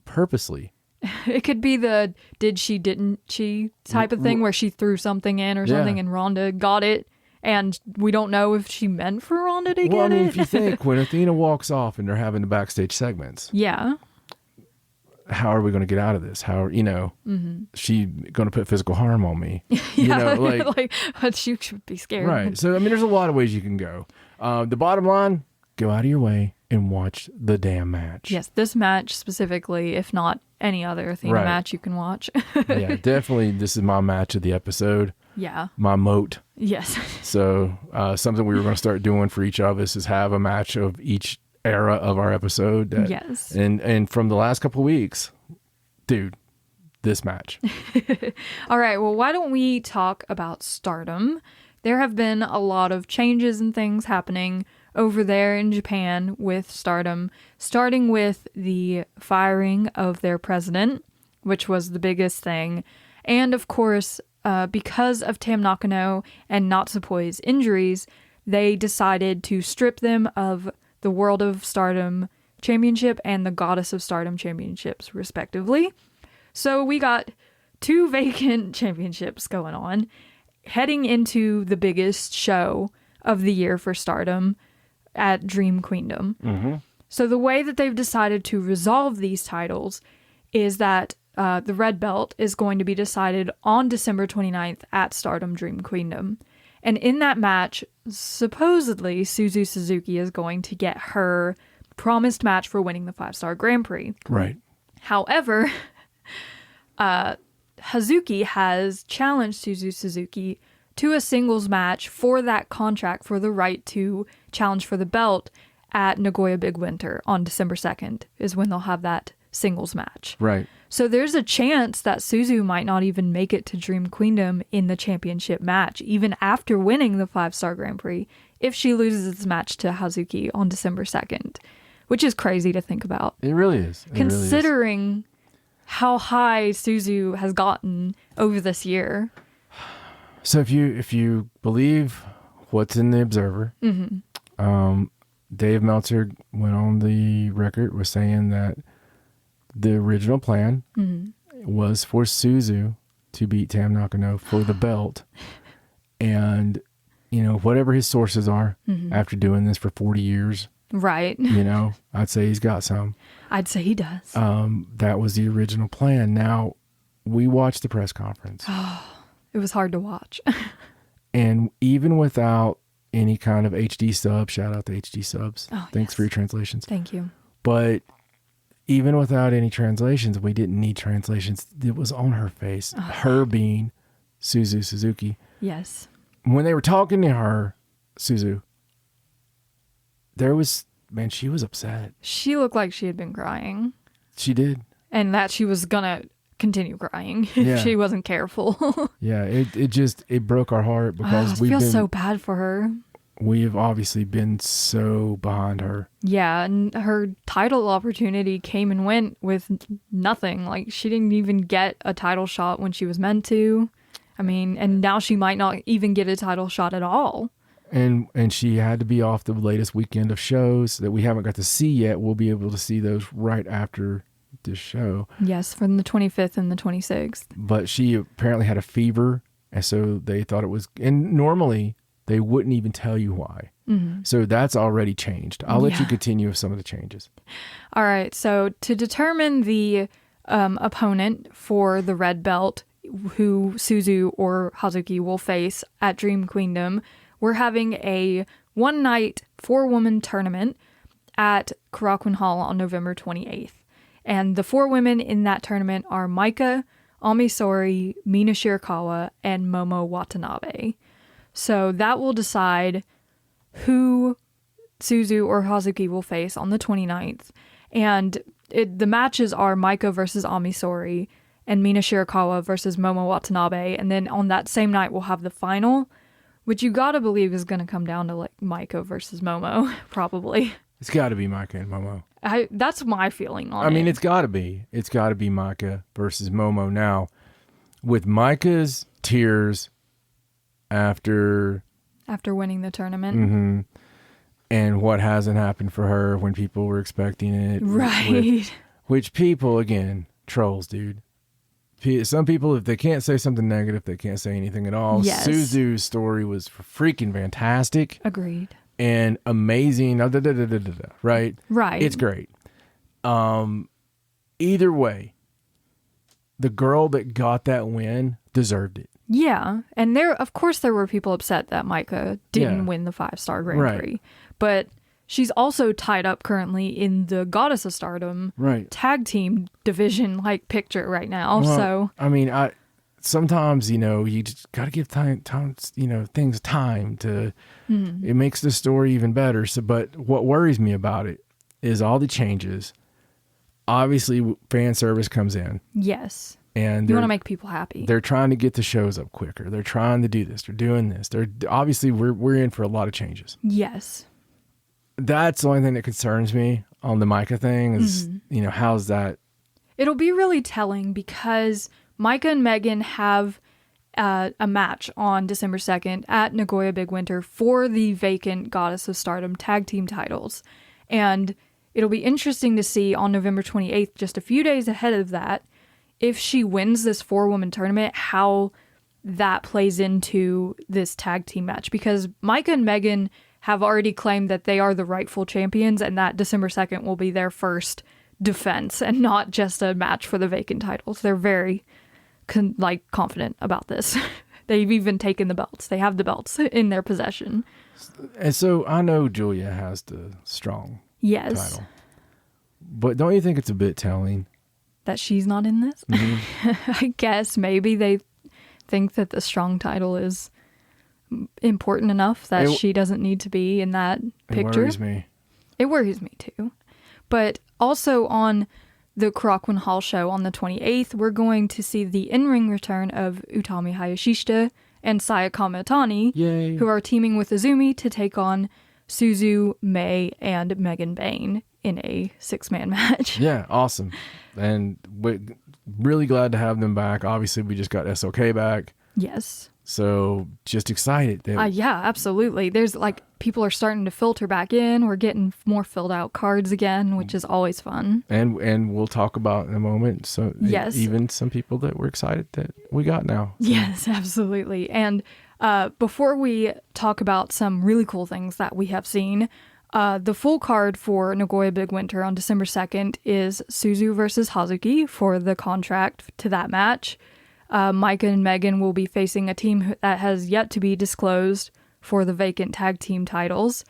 S2: purposely.
S1: It could be the did she, didn't she type of thing where she threw something in or something and Ronda got it. And we don't know if she meant for Ronda to get it.
S2: Well, I mean, if you think when Athena walks off and they're having the backstage segments.
S1: Yeah.
S2: How are we going to get out of this? How, she going to put physical harm on me?
S1: Like she should be scared.
S2: Right. So, I mean, there's a lot of ways you can go. The bottom line, go out of your way and watch the damn match.
S1: Yes, this match specifically, if not any other Athena match you can watch.
S2: Yeah, definitely. This is my match of the episode.
S1: Yeah.
S2: My moat.
S1: Yes.
S2: So something we were going to start doing for each of us is have a match of each era of our episode.
S1: Yes.
S2: And from the last couple of weeks, dude, this match.
S1: All right, well, why don't we talk about Stardom? There have been a lot of changes and things happening over there in Japan with Stardom, starting with the firing of their president, which was the biggest thing. And of course, because of Tam Nakano and Natsupoi's injuries, they decided to strip them of the World of Stardom Championship and the Goddess of Stardom Championships, respectively. So we got 2 vacant championships going on, heading into the biggest show of the year for Stardom at Dream Queendom. Mm-hmm. So the way that they've decided to resolve these titles is that the red belt is going to be decided on December 29th at Stardom Dream Queendom. And in that match, supposedly, Suzu Suzuki is going to get her promised match for winning the 5-star Grand Prix.
S2: Right.
S1: However, Hazuki has challenged Suzu Suzuki to a singles match for that contract for the right to challenge for the belt at Nagoya Big Winter on December 2nd is when they'll have that singles match.
S2: Right.
S1: So there's a chance that Suzu might not even make it to Dream Queendom in the championship match, even after winning the 5-star Grand Prix, if she loses this match to Hazuki on December 2nd, which is crazy to think about.
S2: It really is.
S1: Considering how high Suzu has gotten over this year.
S2: So if you believe what's in the Observer, Dave Meltzer went on the record with saying that the original plan was for Suzu to beat Tam Nakano for the belt. And, whatever his sources are after doing this for 40 years.
S1: Right.
S2: I'd say he's got some.
S1: I'd say he does.
S2: That was the original plan. Now, we watched the press conference.
S1: It was hard to watch.
S2: And even without any kind of HD sub, shout out to HD subs. Thanks for your translations.
S1: Thank you.
S2: But even without any translations, we didn't need translations. It was on her face. Her being Suzu Suzuki.
S1: Yes.
S2: When they were talking to her, Suzu, she was upset.
S1: She looked like she had been crying.
S2: She did.
S1: And that she was going to continue crying if she wasn't careful.
S2: Yeah, it broke our heart because
S1: I feel so bad for her.
S2: We have obviously been so behind her.
S1: Yeah, and her title opportunity came and went with nothing. Like, she didn't even get a title shot when she was meant to. I mean, and now she might not even get a title shot at all.
S2: And she had to be off the latest weekend of shows that we haven't got to see yet. We'll be able to see those right after this show.
S1: Yes, from the 25th and the 26th.
S2: But she apparently had a fever, and so they thought it was... And normally, they wouldn't even tell you why. Mm-hmm. So that's already changed. I'll let you continue with some of the changes.
S1: All right, so to determine the opponent for the red belt, who Suzu or Hazuki will face at Dream Queendom, we're having a one-night 4-woman tournament at Korakuen Hall on November 28th. And the 4 women in that tournament are Maika, Amisori, Mina Shirakawa, and Momo Watanabe. So that will decide who Suzu or Hazuki will face on the 29th. And the matches are Maika versus Amisori and Mina Shirakawa versus Momo Watanabe. And then on that same night, we'll have the final, which you gotta believe is gonna come down to like Maika versus Momo, probably.
S2: It's gotta be Maika and Momo.
S1: That's my feeling on it.
S2: I mean, it's gotta be. It's gotta be Maika versus Momo. Now, with Maika's tears after
S1: winning the tournament.
S2: And what hasn't happened for her when people were expecting it.
S1: Right.
S2: Which people, again, trolls, dude. Some people, if they can't say something negative, they can't say anything at all.
S1: Yes.
S2: Suzu's story was freaking fantastic.
S1: Agreed.
S2: And amazing. Right?
S1: Right.
S2: It's great. Either way, the girl that got that win deserved it.
S1: Yeah. And of course there were people upset that Maika didn't win the 5-star Grand Prix. But she's also tied up currently in the Goddess of Stardom tag team division picture right now.
S2: Well,
S1: so
S2: I mean, sometimes, you just got to give time, things time to, it makes the story even better. So, but what worries me about it is all the changes. obviously fan service comes in.
S1: Yes.
S2: And
S1: you want to make people happy.
S2: They're trying to get the shows up quicker. They're trying to do this. They're doing this. They're obviously we're in for a lot of changes.
S1: Yes.
S2: That's the only thing that concerns me on the Micah thing is, how's that?
S1: It'll be really telling because Micah and Megan have a match on December 2nd at Nagoya Big Winter for the vacant Goddess of Stardom tag team titles. And it'll be interesting to see on November 28th, just a few days ahead of that, if she wins this 4-woman tournament, how that plays into this tag team match. Because Micah and Megan have already claimed that they are the rightful champions and that December 2nd will be their first defense and not just a match for the vacant titles. They're very confident about this. They've even taken the belts. They have the belts in their possession.
S2: And so I know Julia has the strong title. But don't you think it's a bit telling?
S1: That she's not in this? Mm-hmm. I guess maybe they think that the strong title is important enough that she doesn't need to be in that picture.
S2: It worries me.
S1: It worries me too. But also on the Korakuen Hall show on the 28th, we're going to see the in-ring return of Utami Hayashishita and Saya Kamitani, who are teaming with Azumi to take on Suzu, May, and Megan Bayne in a 6-man match.
S2: Yeah, awesome. And we're really glad to have them back. Obviously, we just got SOK back.
S1: Yes.
S2: So just excited.
S1: Yeah, absolutely. There's people are starting to filter back in. We're getting more filled out cards again, which is always fun.
S2: And we'll talk about in a moment. So
S1: yes.
S2: Even some people that we're excited that we got now. So.
S1: Yes, absolutely. And before we talk about some really cool things that we have seen, the full card for Nagoya Big Winter on December 2nd is Suzu versus Hazuki for the contract to that match. Micah and Megan will be facing a team that has yet to be disclosed for the vacant tag team titles.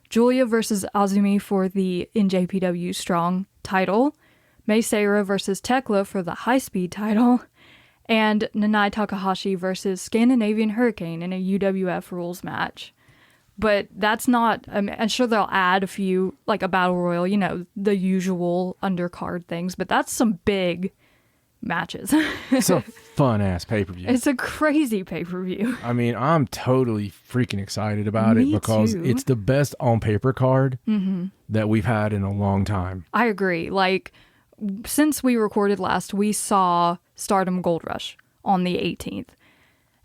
S1: Julia versus Azumi for the NJPW Strong title. Mei Seira versus Tekla for the high speed title. And Nanai Takahashi versus Scandinavian Hurricane in a UWF rules match. But that's not, I'm sure they'll add a few, a battle royal, the usual undercard things, but that's some big matches.
S2: It's a fun ass pay-per-view.
S1: It's a crazy pay-per-view.
S2: I mean, I'm totally freaking excited about it because it's the best on paper card that we've had in a long time.
S1: I agree. Since we recorded last, we saw Stardom Gold Rush on the 18th.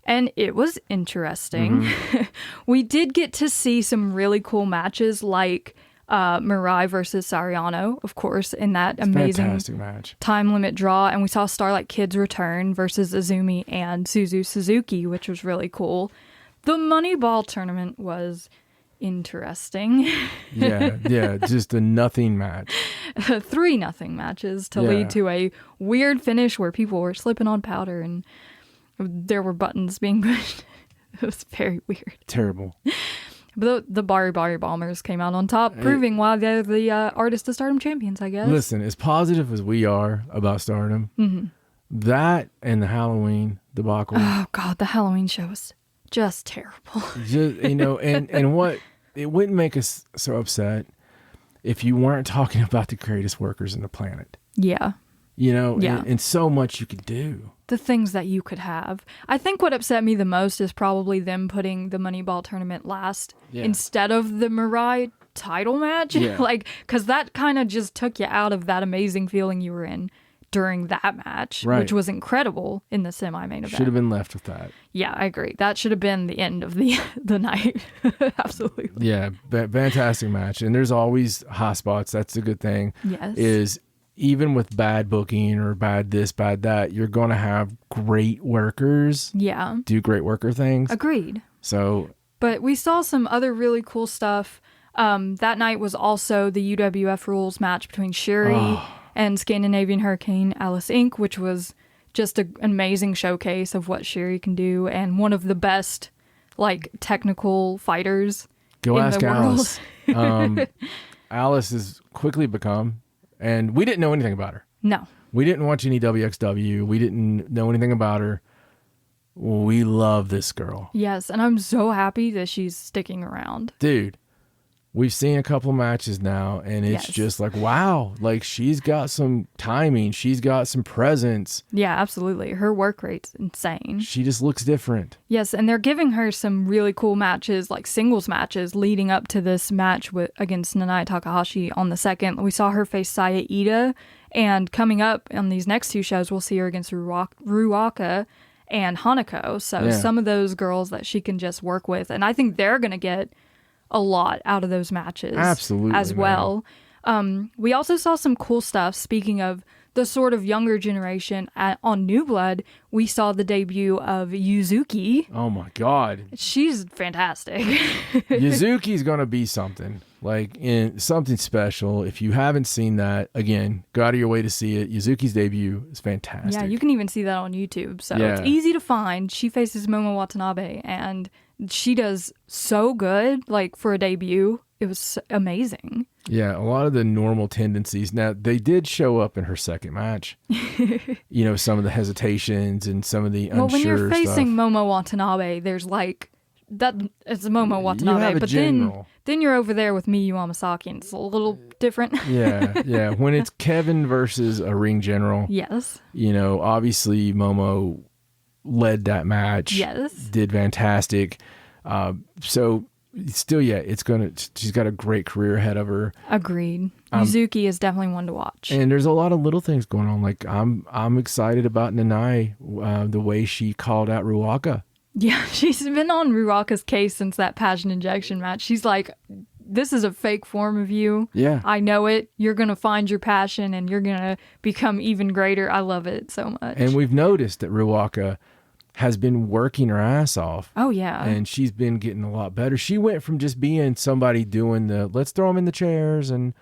S1: And it was interesting. Mm-hmm. We did get to see some really cool matches like Mirai versus Sariano, of course, in that amazing
S2: fantastic match.
S1: Time limit draw. And we saw Starlight Kid's return versus Azumi and Suzu Suzuki, which was really cool. The Moneyball tournament was interesting.
S2: yeah, just a nothing match.
S1: 3 nothing matches to lead to a weird finish where people were slipping on powder and there were buttons being pushed. It was very weird.
S2: Terrible.
S1: But the Bari Bari Bombers came out on top, proving why they're the Artist of Stardom champions, I guess.
S2: Listen, as positive as we are about Stardom, that and the Halloween debacle.
S1: Oh, God, the Halloween show was just terrible.
S2: And what, it wouldn't make us so upset if you weren't talking about the greatest workers in the planet.
S1: Yeah.
S2: And so much you could do.
S1: The things that you could have. I think what upset me the most is probably them putting the Moneyball tournament last instead of the Mirai title match. Because that kind of just took you out of that amazing feeling you were in during that match, which was incredible in the semi-main event.
S2: Should have been left with that.
S1: Yeah, I agree. That should have been the end of the night. Absolutely.
S2: Yeah, fantastic match. And there's always hot spots. That's a good thing.
S1: Yes.
S2: Is even with bad booking or bad this, bad that, you're going to have great workers.
S1: Yeah.
S2: Do great worker things.
S1: Agreed. But we saw some other really cool stuff. That night was also the UWF rules match between Shuri and Scandinavian Hurricane Alice Inc., which was just an amazing showcase of what Shuri can do and one of the best technical fighters
S2: in
S1: ask
S2: the
S1: world.
S2: Alice. Alice has quickly become, and we didn't know anything about her.
S1: No.
S2: We didn't watch any WXW. We didn't know anything about her. We love this girl.
S1: Yes, and I'm so happy that she's sticking around.
S2: Dude, We've seen a couple matches now, and it's just like, wow, like she's got some timing. She's got some presence.
S1: Yeah, absolutely. Her work rate's insane.
S2: She just looks different.
S1: Yes, and they're giving her some really cool matches, like singles matches, leading up to this match against Nanae Takahashi on the 2nd. We saw her face Saya Ida, and coming up on these next 2 shows, we'll see her against Ruaka and Hanako. So some of those girls that she can just work with, and I think they're going to get a lot out of those matches.
S2: Absolutely,
S1: as well. We also saw some cool stuff. Speaking of the sort of younger generation on New Blood, we saw the debut of Yuzuki.
S2: Oh my God.
S1: She's fantastic.
S2: Yuzuki's going to be something, like in something special. If you haven't seen that, again, go out of your way to see it. Yuzuki's debut is fantastic.
S1: Yeah, you can even see that on YouTube. So it's easy to find. She faces Momo Watanabe, and she does so good, like for a debut. It was amazing.
S2: Yeah, a lot of the normal tendencies. Now, they did show up in her second match. You know, some of the hesitations and some of the unsure
S1: when you're facing
S2: stuff.
S1: Momo Watanabe, there's like, that it's Momo Watanabe.
S2: You have a
S1: but
S2: general.
S1: then you're over there with Miyu Amasaki, and it's a little different.
S2: Yeah. When it's Kevin versus a ring general.
S1: Yes.
S2: You know, obviously Momo led that match.
S1: Yes.
S2: Did fantastic. So still, she's got a great career ahead of her.
S1: Agreed. Yuzuki is definitely one to watch.
S2: And there's a lot of little things going on. Like I'm excited about Nanae, the way she called out Ruaka.
S1: Yeah, she's been on Ruaka's case since that passion injection match. She's like, this is a fake form of you.
S2: Yeah.
S1: I know it. You're going to find your passion and you're going to become even greater. I love it so much.
S2: And we've noticed that Ruaka has been working her ass off.
S1: Oh, yeah.
S2: And she's been getting a lot better. She went from just being somebody doing the let's throw them in the chairs and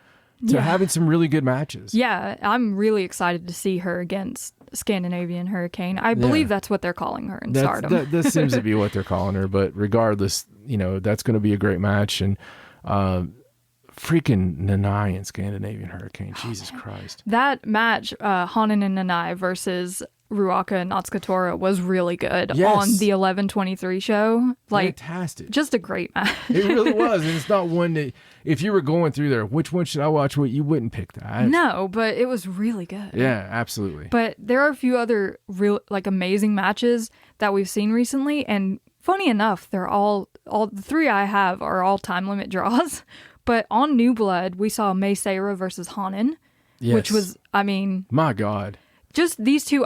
S2: to having some really good matches.
S1: Yeah, I'm really excited to see her against Scandinavian Hurricane. I believe that's what they're calling her in Stardom.
S2: That seems to be what they're calling her. But regardless, you know, that's going to be a great match. And freaking Nanae and Scandinavian Hurricane. Jesus Christ.
S1: That match, Hanan and Nanae versus Ruaka and Natsuko Tora, was really good on the 11/23 show. Like,
S2: fantastic.
S1: Just a great match.
S2: It really was. And it's not one that, if you were going through there, which one should I watch? What, you wouldn't pick that.
S1: No, but it was really good.
S2: Yeah, absolutely.
S1: But there are a few other real, like, amazing matches that we've seen recently. And funny enough, they're all the 3 I have are all time limit draws. But on New Blood, we saw Mei Seira versus Hanan, which was, I mean,
S2: my God.
S1: Just these two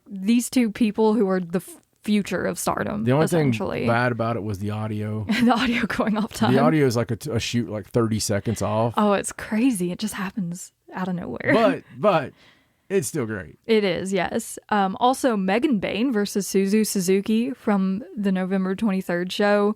S1: these two people who are the future of Stardom.
S2: The only thing bad about it was the audio.
S1: The audio going off time.
S2: The audio is like a shoot like 30 seconds off.
S1: Oh, it's crazy. It just happens out of nowhere.
S2: But it's still great.
S1: It is, yes. Also, Megan Bayne versus Suzu Suzuki from the November 23rd show.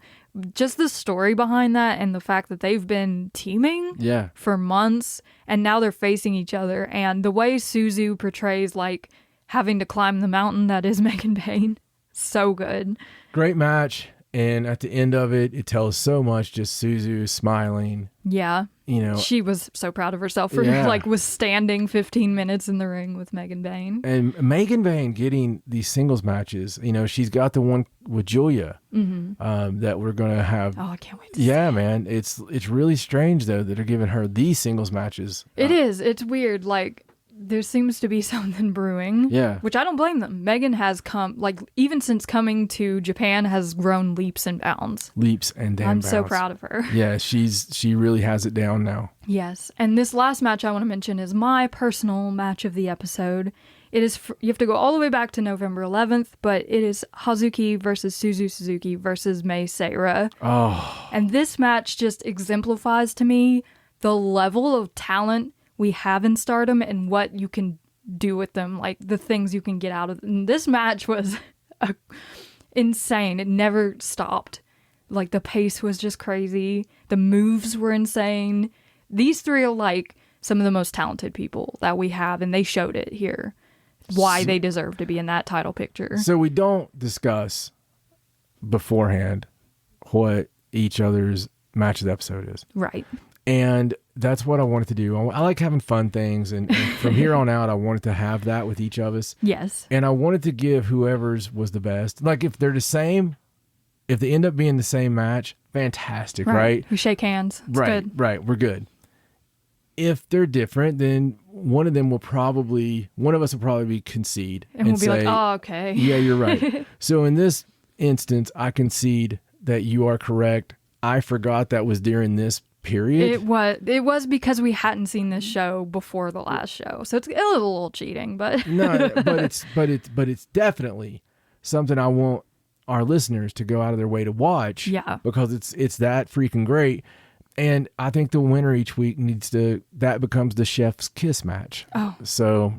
S1: Just the story behind that and the fact that they've been teaming for months and now they're facing each other. And the way Suzu portrays like having to climb the mountain that is Megan Bayne, so good.
S2: Great match. And at the end of it, it tells so much. Just Suzu smiling.
S1: Yeah.
S2: You know,
S1: she was so proud of herself for like withstanding 15 minutes in the ring with Megan Bayne.
S2: And Megan Bayne getting these singles matches. You know, she's got the one with Julia that we're gonna have.
S1: Oh, I can't wait to see.
S2: Man, it's really strange though that they're giving her these singles matches.
S1: It is. It's weird. Like, there seems to be something brewing. Yeah. Which I don't blame them. Megan has come, like, even since coming to Japan, has grown leaps and bounds.
S2: Leaps and damn bounds.
S1: I'm so proud of her.
S2: Yeah, she really has it down now.
S1: Yes. And this last match I want to mention is my personal match of the episode. It is, you have to go all the way back to November 11th, but it is Hazuki versus Suzu Suzuki versus Mei Seira.
S2: Oh.
S1: And this match just exemplifies to me the level of talent we have in Stardom and what you can do with them, like the things you can get out of them. And this match was insane. It never stopped. Like, the pace was just crazy. The moves were insane. These 3 are like some of the most talented people that we have, and they showed it here. Why they deserve to be in that title picture.
S2: So we don't discuss beforehand what each other's match of the episode is.
S1: Right.
S2: And that's what I wanted to do. I like having fun things. And from here on out, I wanted to have that with each of us.
S1: Yes.
S2: And I wanted to give whoever's was the best. Like, if they're the same, If they end up being the same match, fantastic, right?
S1: We shake hands. It's good.
S2: Right. We're good. If they're different, then one of us will probably be concede.
S1: And we'll be
S2: say,
S1: like, oh, okay.
S2: Yeah, you're right. So in this instance, I concede that you are correct. I forgot that was during this period.
S1: It was because we hadn't seen this show before the last show. So it's a little cheating, but
S2: No, but it's definitely something I want our listeners to go out of their way to watch.
S1: Yeah.
S2: Because it's that freaking great. And I think the winner each week that becomes the chef's kiss match.
S1: Oh.
S2: So,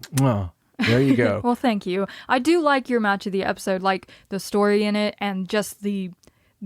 S2: there you go.
S1: Well, thank you. I do like your match of the episode, like the story in it and just the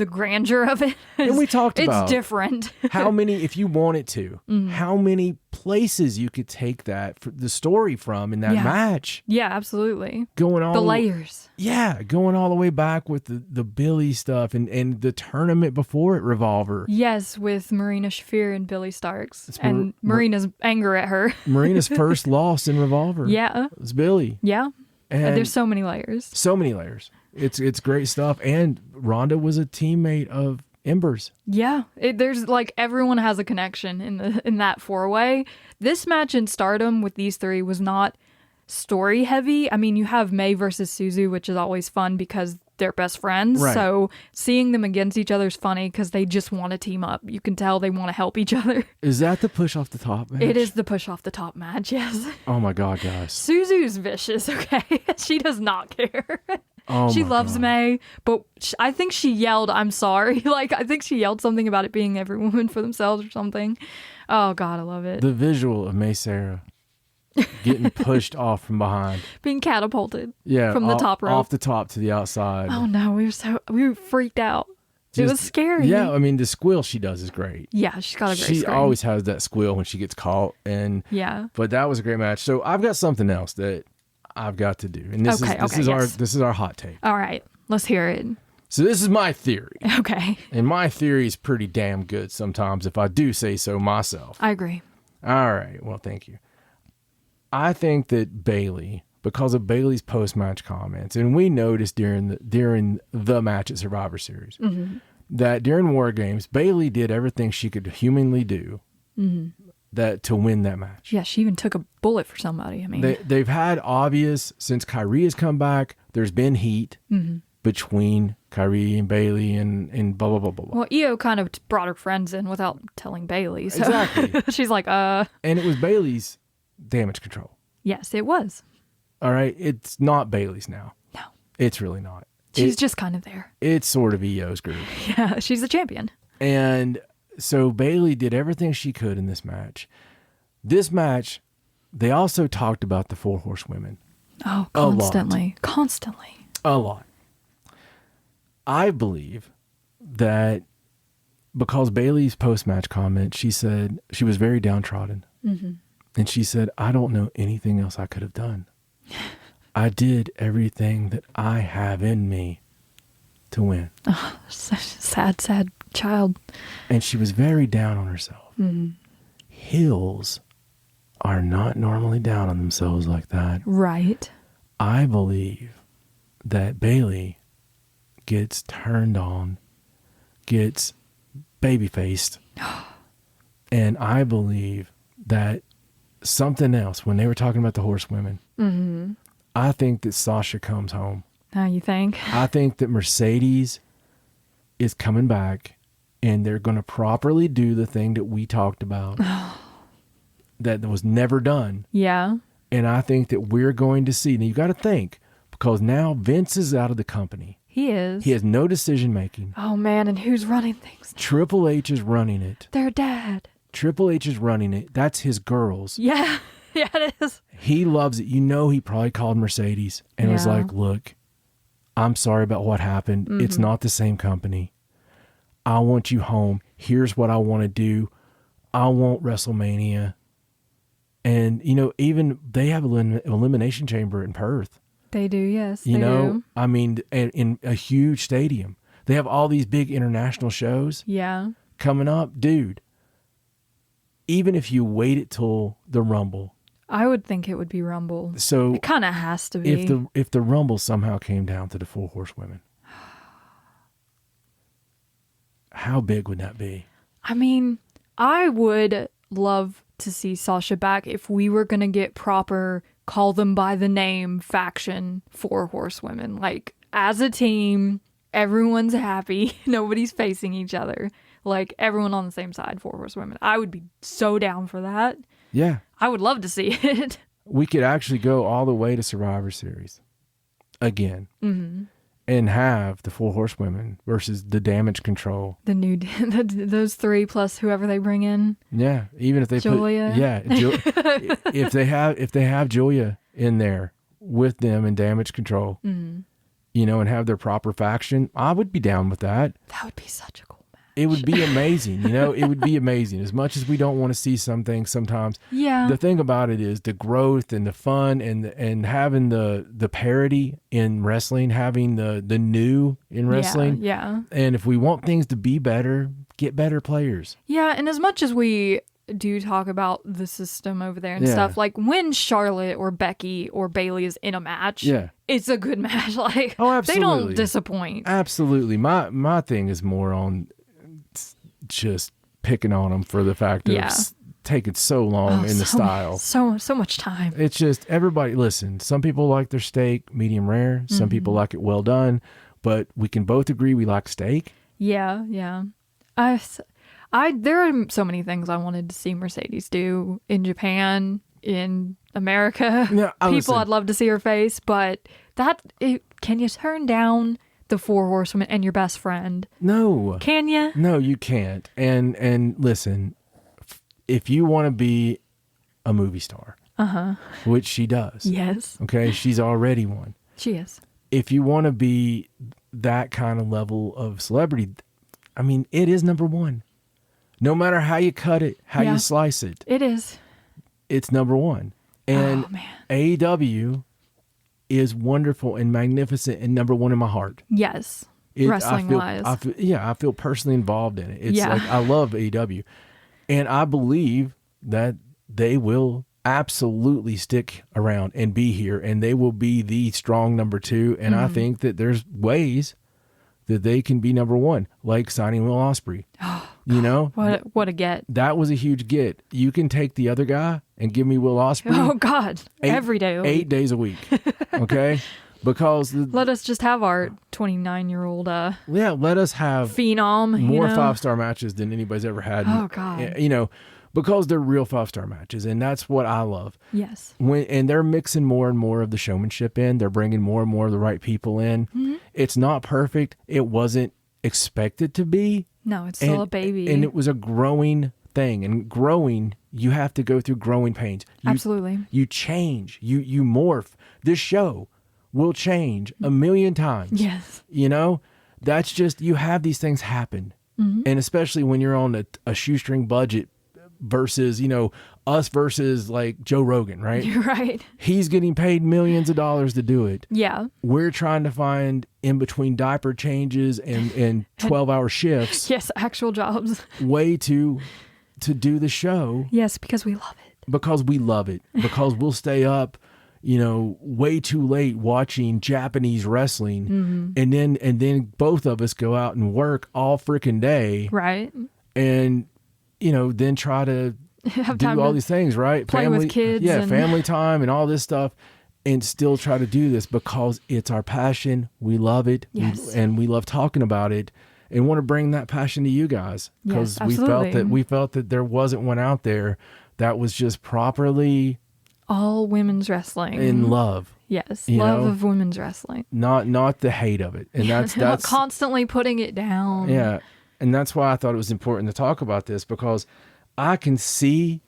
S1: grandeur of it.
S2: And we talked about
S1: it's different.
S2: how many, if you wanted to, how many places you could take the story from in that match.
S1: Yeah, absolutely.
S2: Going all
S1: the layers.
S2: Yeah, going all the way back with the Billy stuff and the tournament before it, Revolver.
S1: Yes, with Marina Shafir and Billy Starks. And Marina's anger at her.
S2: Marina's first loss in Revolver.
S1: Yeah.
S2: It's Billy.
S1: Yeah. And there's so many layers.
S2: So many layers. It's great stuff. And Ronda was a teammate of Ember's.
S1: Yeah. There's like everyone has a connection in that four-way. This match in Stardom with these three was not story heavy. I mean, you have May versus Suzu, which is always fun because they're best friends.
S2: Right.
S1: So seeing them against each other is funny because they just want to team up. You can tell they want to help each other.
S2: Is that the push off the top match?
S1: It is the push off the top match, yes.
S2: Oh my God, guys.
S1: Suzu's vicious, okay? She does not care.
S2: Oh
S1: she loves
S2: God.
S1: May, but I think she yelled, "I'm sorry." Like, I think she yelled something about it being every woman for themselves or something. Oh God, I love it.
S2: The visual of May Sarah getting pushed off from behind.
S1: Being catapulted
S2: From
S1: the top rope.
S2: Off the top to the outside.
S1: Oh no, we were freaked out. It was scary.
S2: Yeah, I mean, the squeal she does is great.
S1: Yeah, she's got a great
S2: She
S1: scream.
S2: always has that squeal when she gets caught. But that was a great match. So I've got something else that I've got to do. And this is our hot take.
S1: All right, let's hear it.
S2: So this is my theory.
S1: Okay.
S2: And my theory is pretty damn good sometimes, if I do say so myself.
S1: I agree.
S2: All right. Well, thank you. I think that Bayley, because of Bayley's post-match comments, and we noticed during the match at Survivor Series, that during War Games, Bayley did everything she could humanly do to win that match.
S1: Yeah, she even took a bullet for somebody. I mean,
S2: they've had obvious, since Kyrie has come back, there's been heat between Kyrie and Bayley and blah, blah, blah, blah, blah.
S1: Well, Io kind of brought her friends in without telling Bayley. So
S2: Exactly.
S1: she's like,
S2: And it was Bayley's damage control.
S1: Yes, it was.
S2: All right. It's not Bayley's now.
S1: No.
S2: It's really not.
S1: She's just kind of there.
S2: It's sort of Io's group.
S1: Yeah, she's the champion.
S2: And so Bayley did everything she could in this match. This match, they also talked about the 4 horsewomen.
S1: Oh, constantly. Constantly.
S2: A lot. I believe that because Bayley's post-match comment, she said she was very downtrodden. And she said, I don't know anything else I could have done. I did everything that I have in me to win.
S1: Oh, such a sad, sad child.
S2: And she was very down on herself. Heels are not normally down on themselves like that.
S1: Right.
S2: I believe that Bayley gets turned on, gets baby-faced. And I believe that something else, when they were talking about the horsewomen, I think that Sasha comes home.
S1: Now you think?
S2: I think that Mercedes is coming back and they're going to properly do the thing that we talked about that was never done.
S1: Yeah.
S2: And I think that we're going to see. Now you got to think, because now Vince is out of the company.
S1: He is.
S2: He has no decision making.
S1: Oh man, and who's running things?
S2: Triple H is running it.
S1: Their dad.
S2: Triple H is running it. That's his girls.
S1: Yeah. Yeah, it is.
S2: He loves it. You know, he probably called Mercedes and was like, look, I'm sorry about what happened. It's not the same company. I want you home. Here's what I want to do. I want WrestleMania. And, you know, even they have an elimination chamber in Perth.
S1: They do, yes.
S2: You know, I mean, in a huge stadium. They have all these big international shows.
S1: Yeah.
S2: Coming up. Dude, even if you wait it till the Rumble.
S1: I would think it would be Rumble.
S2: So
S1: it kind of has to be.
S2: If the Rumble somehow came down to the 4 horsewomen, How big would that be?
S1: I mean, I would love to see Sasha back if we were going to get proper call them by the name faction 4 horsewomen. Like, as a team, everyone's happy. Nobody's facing each other. Like, everyone on the same side, 4 horsewomen. I would be so down for that.
S2: Yeah.
S1: I would love to see it.
S2: We could actually go all the way to Survivor Series again.
S1: Mm-hmm.
S2: And have the 4 horsewomen versus the Damage Control.
S1: The new, those 3 plus whoever they bring in.
S2: Yeah, even if they
S1: Julia.
S2: If they have Julia in there with them in Damage Control, you know, and have their proper faction, I would be down with that.
S1: That would be such a cool match.
S2: It would be amazing, you know. It would be amazing. As much as we don't want to see some things sometimes.
S1: Yeah.
S2: The thing about it is the growth and the fun and having the parity in wrestling, having the new in wrestling.
S1: Yeah.
S2: And if we want things to be better, get better players.
S1: Yeah, and as much as we do talk about the system over there and stuff, like when Charlotte or Becky or Bayley is in a match, it's a good match. Like, they don't disappoint.
S2: Absolutely. My thing is more on just picking on them for the fact of taking so long in the style.
S1: So much time.
S2: It's just everybody, listen, some people like their steak medium rare. Some people like it well done, but we can both agree we like steak.
S1: Yeah. There are so many things I wanted to see Mercedes do in Japan, in America.
S2: Yeah,
S1: People I'd love to see her face, but can you turn down the 4 horsewomen and your best friend?
S2: No.
S1: Can you?
S2: No, you can't. And listen, if you want to be a movie star, which she does.
S1: Yes.
S2: Okay, she's already one.
S1: She is.
S2: If you want to be that kind of level of celebrity, I mean, it is number 1. No matter how you cut it, how you slice it.
S1: It is.
S2: It's number 1. And AEW is wonderful and magnificent and number 1 in my heart.
S1: Yes. Wrestling-wise.
S2: I feel personally involved in it. It's like, I love AEW. And I believe that they will absolutely stick around and be here, and they will be the strong number 2. And I think that there's ways that they can be number 1, like signing Will Ospreay. You know,
S1: what a get.
S2: That was a huge get. You can take the other guy and give me Will Ospreay.
S1: Oh God, every day,
S2: 8 days a week. Okay, because
S1: let us just have our 29-year-old.
S2: Let us have
S1: phenom.
S2: More 5-star matches than anybody's ever had.
S1: Oh God,
S2: you know, because they're real 5-star matches, and that's what I love.
S1: Yes.
S2: And they're mixing more and more of the showmanship in. They're bringing more and more of the right people in. Mm-hmm. It's not perfect. It wasn't expected to be.
S1: No, it's still a baby.
S2: And it was a growing thing. And growing, you have to go through growing pains.
S1: Absolutely.
S2: You change. You morph. This show will change a million times.
S1: Yes.
S2: You know? That's just, you have these things happen. Mm-hmm. And especially when you're on a shoestring budget versus, you know, us versus like Joe Rogan, right?
S1: You're right.
S2: He's getting paid millions of dollars to do it.
S1: Yeah.
S2: We're trying to find in between diaper changes and 12-hour shifts.
S1: Yes, actual jobs.
S2: Way to do the show.
S1: Yes, because we love it.
S2: Because we love it. Because we'll stay up, you know, way too late watching Japanese wrestling. Mm-hmm. And then both of us go out and work all freaking day.
S1: Right.
S2: And, you know, then try to do all these things, right?
S1: Play with kids.
S2: Yeah, family time and all this stuff, and still try to do this because it's our passion. We love it.
S1: Yes.
S2: And we love talking about it and want to bring that passion to you guys because we felt that there wasn't one out there that was just properly
S1: all women's wrestling
S2: in love.
S1: Yes, love of women's wrestling.
S2: Not the hate of it. And that's
S1: not constantly putting it down.
S2: Yeah. And that's why I thought it was important to talk about this, because I can see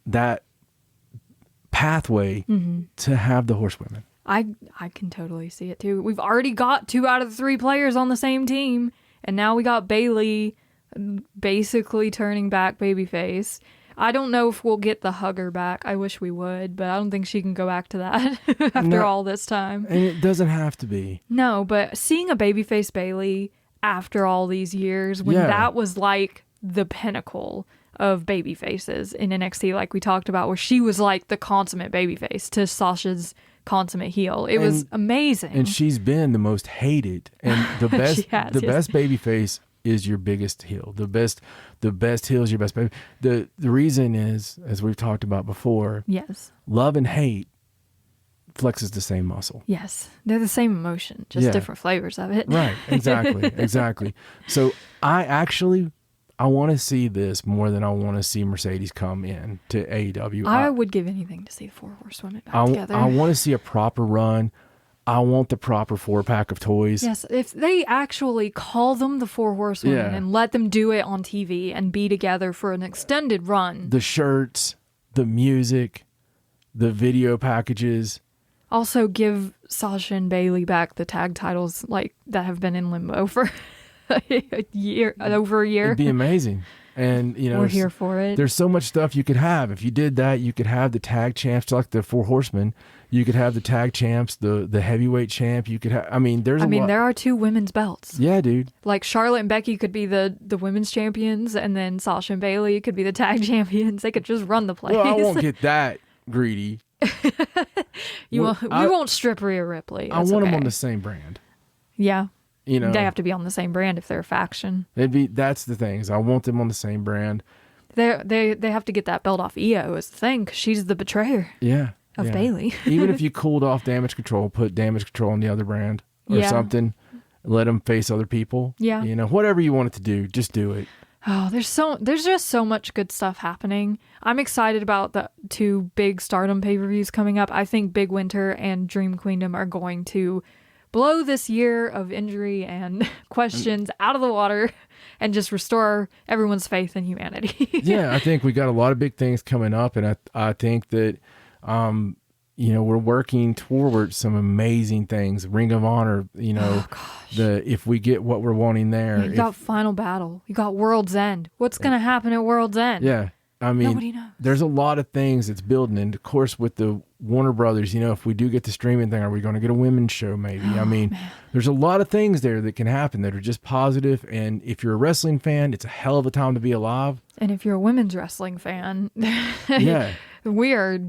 S2: that pathway to have the horsewomen.
S1: I can totally see it too. We've already got 2 out of the 3 players on the same team, and now we got Bayley basically turning back babyface. I don't know if we'll get the hugger back. I wish we would, but I don't think she can go back to that after all this time.
S2: And it doesn't have to be.
S1: No, but seeing a babyface Bayley after all these years, when that was like the pinnacle of baby faces in NXT, like we talked about, where she was like the consummate baby face to Sasha's consummate heel. It was amazing.
S2: And she's been the most hated and the best best baby face is your biggest heel. The best heel is your best baby. The reason is, as we've talked about before,
S1: yes,
S2: love and hate flexes the same muscle.
S1: Yes, they're the same emotion, just different flavors of it.
S2: Right, exactly. So I want to see this more than I want to see Mercedes come in to AEW.
S1: I would give anything to see the 4 Horsewomen back together.
S2: I want to see a proper run. I want the proper 4-pack of toys.
S1: Yes, if they actually call them the 4 Horsewomen and let them do it on TV and be together for an extended run.
S2: The shirts, the music, the video packages.
S1: Also give Sasha and Bailey back the tag titles like that have been in limbo for over a year.
S2: It'd be amazing. And
S1: we're here for it.
S2: There's so much stuff you could have. If you did that, you could have the tag champs like the 4 Horsemen. You could have the tag champs, the heavyweight champ. You could have. There
S1: are 2 women's belts.
S2: Yeah, dude.
S1: Like Charlotte and Becky could be the women's champions, and then Sasha and Bailey could be the tag champions. They could just run the place.
S2: Well, I won't get that greedy.
S1: We won't strip Rhea Ripley.
S2: I want them on the same brand.
S1: Yeah. They have to be on the same brand if they're a faction.
S2: That's the thing. Is I want them on the same brand.
S1: They have to get that belt off Io is the thing, 'cause she's the betrayer.
S2: Yeah.
S1: Of Bailey.
S2: Even if you cooled off Damage Control, put Damage Control on the other brand or something, let them face other people.
S1: Yeah.
S2: Whatever you want it to do, just do it.
S1: Oh, there's just so much good stuff happening. I'm excited about the 2 big Stardom pay-per-views coming up. I think Big Winter and Dream Queendom are going to blow this year of injury and questions out of the water and just restore everyone's faith in humanity.
S2: Yeah, I think we got a lot of big things coming up, and I think that we're working towards some amazing things. Ring of Honor, if we get what we're wanting there.
S1: You got Final Battle. You got World's End. What's going to happen at World's End?
S2: Yeah.
S1: Nobody knows.
S2: There's a lot of things that's building. And of course, with the Warner Brothers, if we do get the streaming thing, are we going to get a women's show maybe? There's a lot of things there that can happen that are just positive. And if you're a wrestling fan, it's a hell of a time to be alive.
S1: And if you're a women's wrestling fan,
S2: yeah.
S1: We are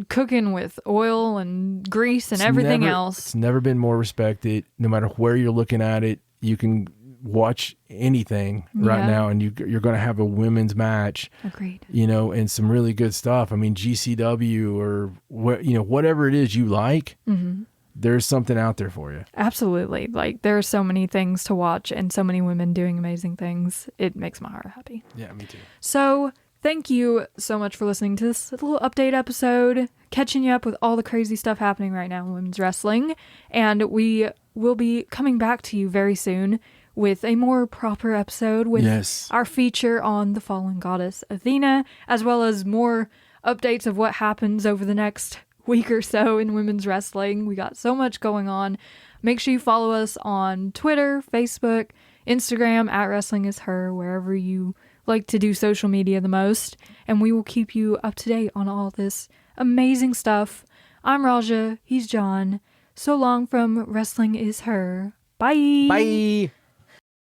S1: cooking with oil and grease and everything else.
S2: It's never been more respected. No matter where you're looking at it, you can watch anything right now, and you're going to have a women's match.
S1: Agreed.
S2: And some really good stuff. GCW or whatever it is you like. Mm-hmm. There's something out there for you. Absolutely.
S1: Like, there are so many things to watch and so many women doing amazing things. It makes my heart happy.
S2: Yeah, me too.
S1: So thank you so much for listening to this little update episode, catching you up with all the crazy stuff happening right now in women's wrestling. And we will be coming back to you very soon with a more proper episode with our feature on the fallen goddess Athena, as well as more updates of what happens over the next week or so in women's wrestling. We got so much going on. Make sure you follow us on Twitter, Facebook, Instagram, @WrestlingIsHer, wherever you like to do social media the most, and we will keep you up to date on all this amazing stuff. I'm Raja, he's John. So long from Wrestling Is Her. Bye.
S2: Bye.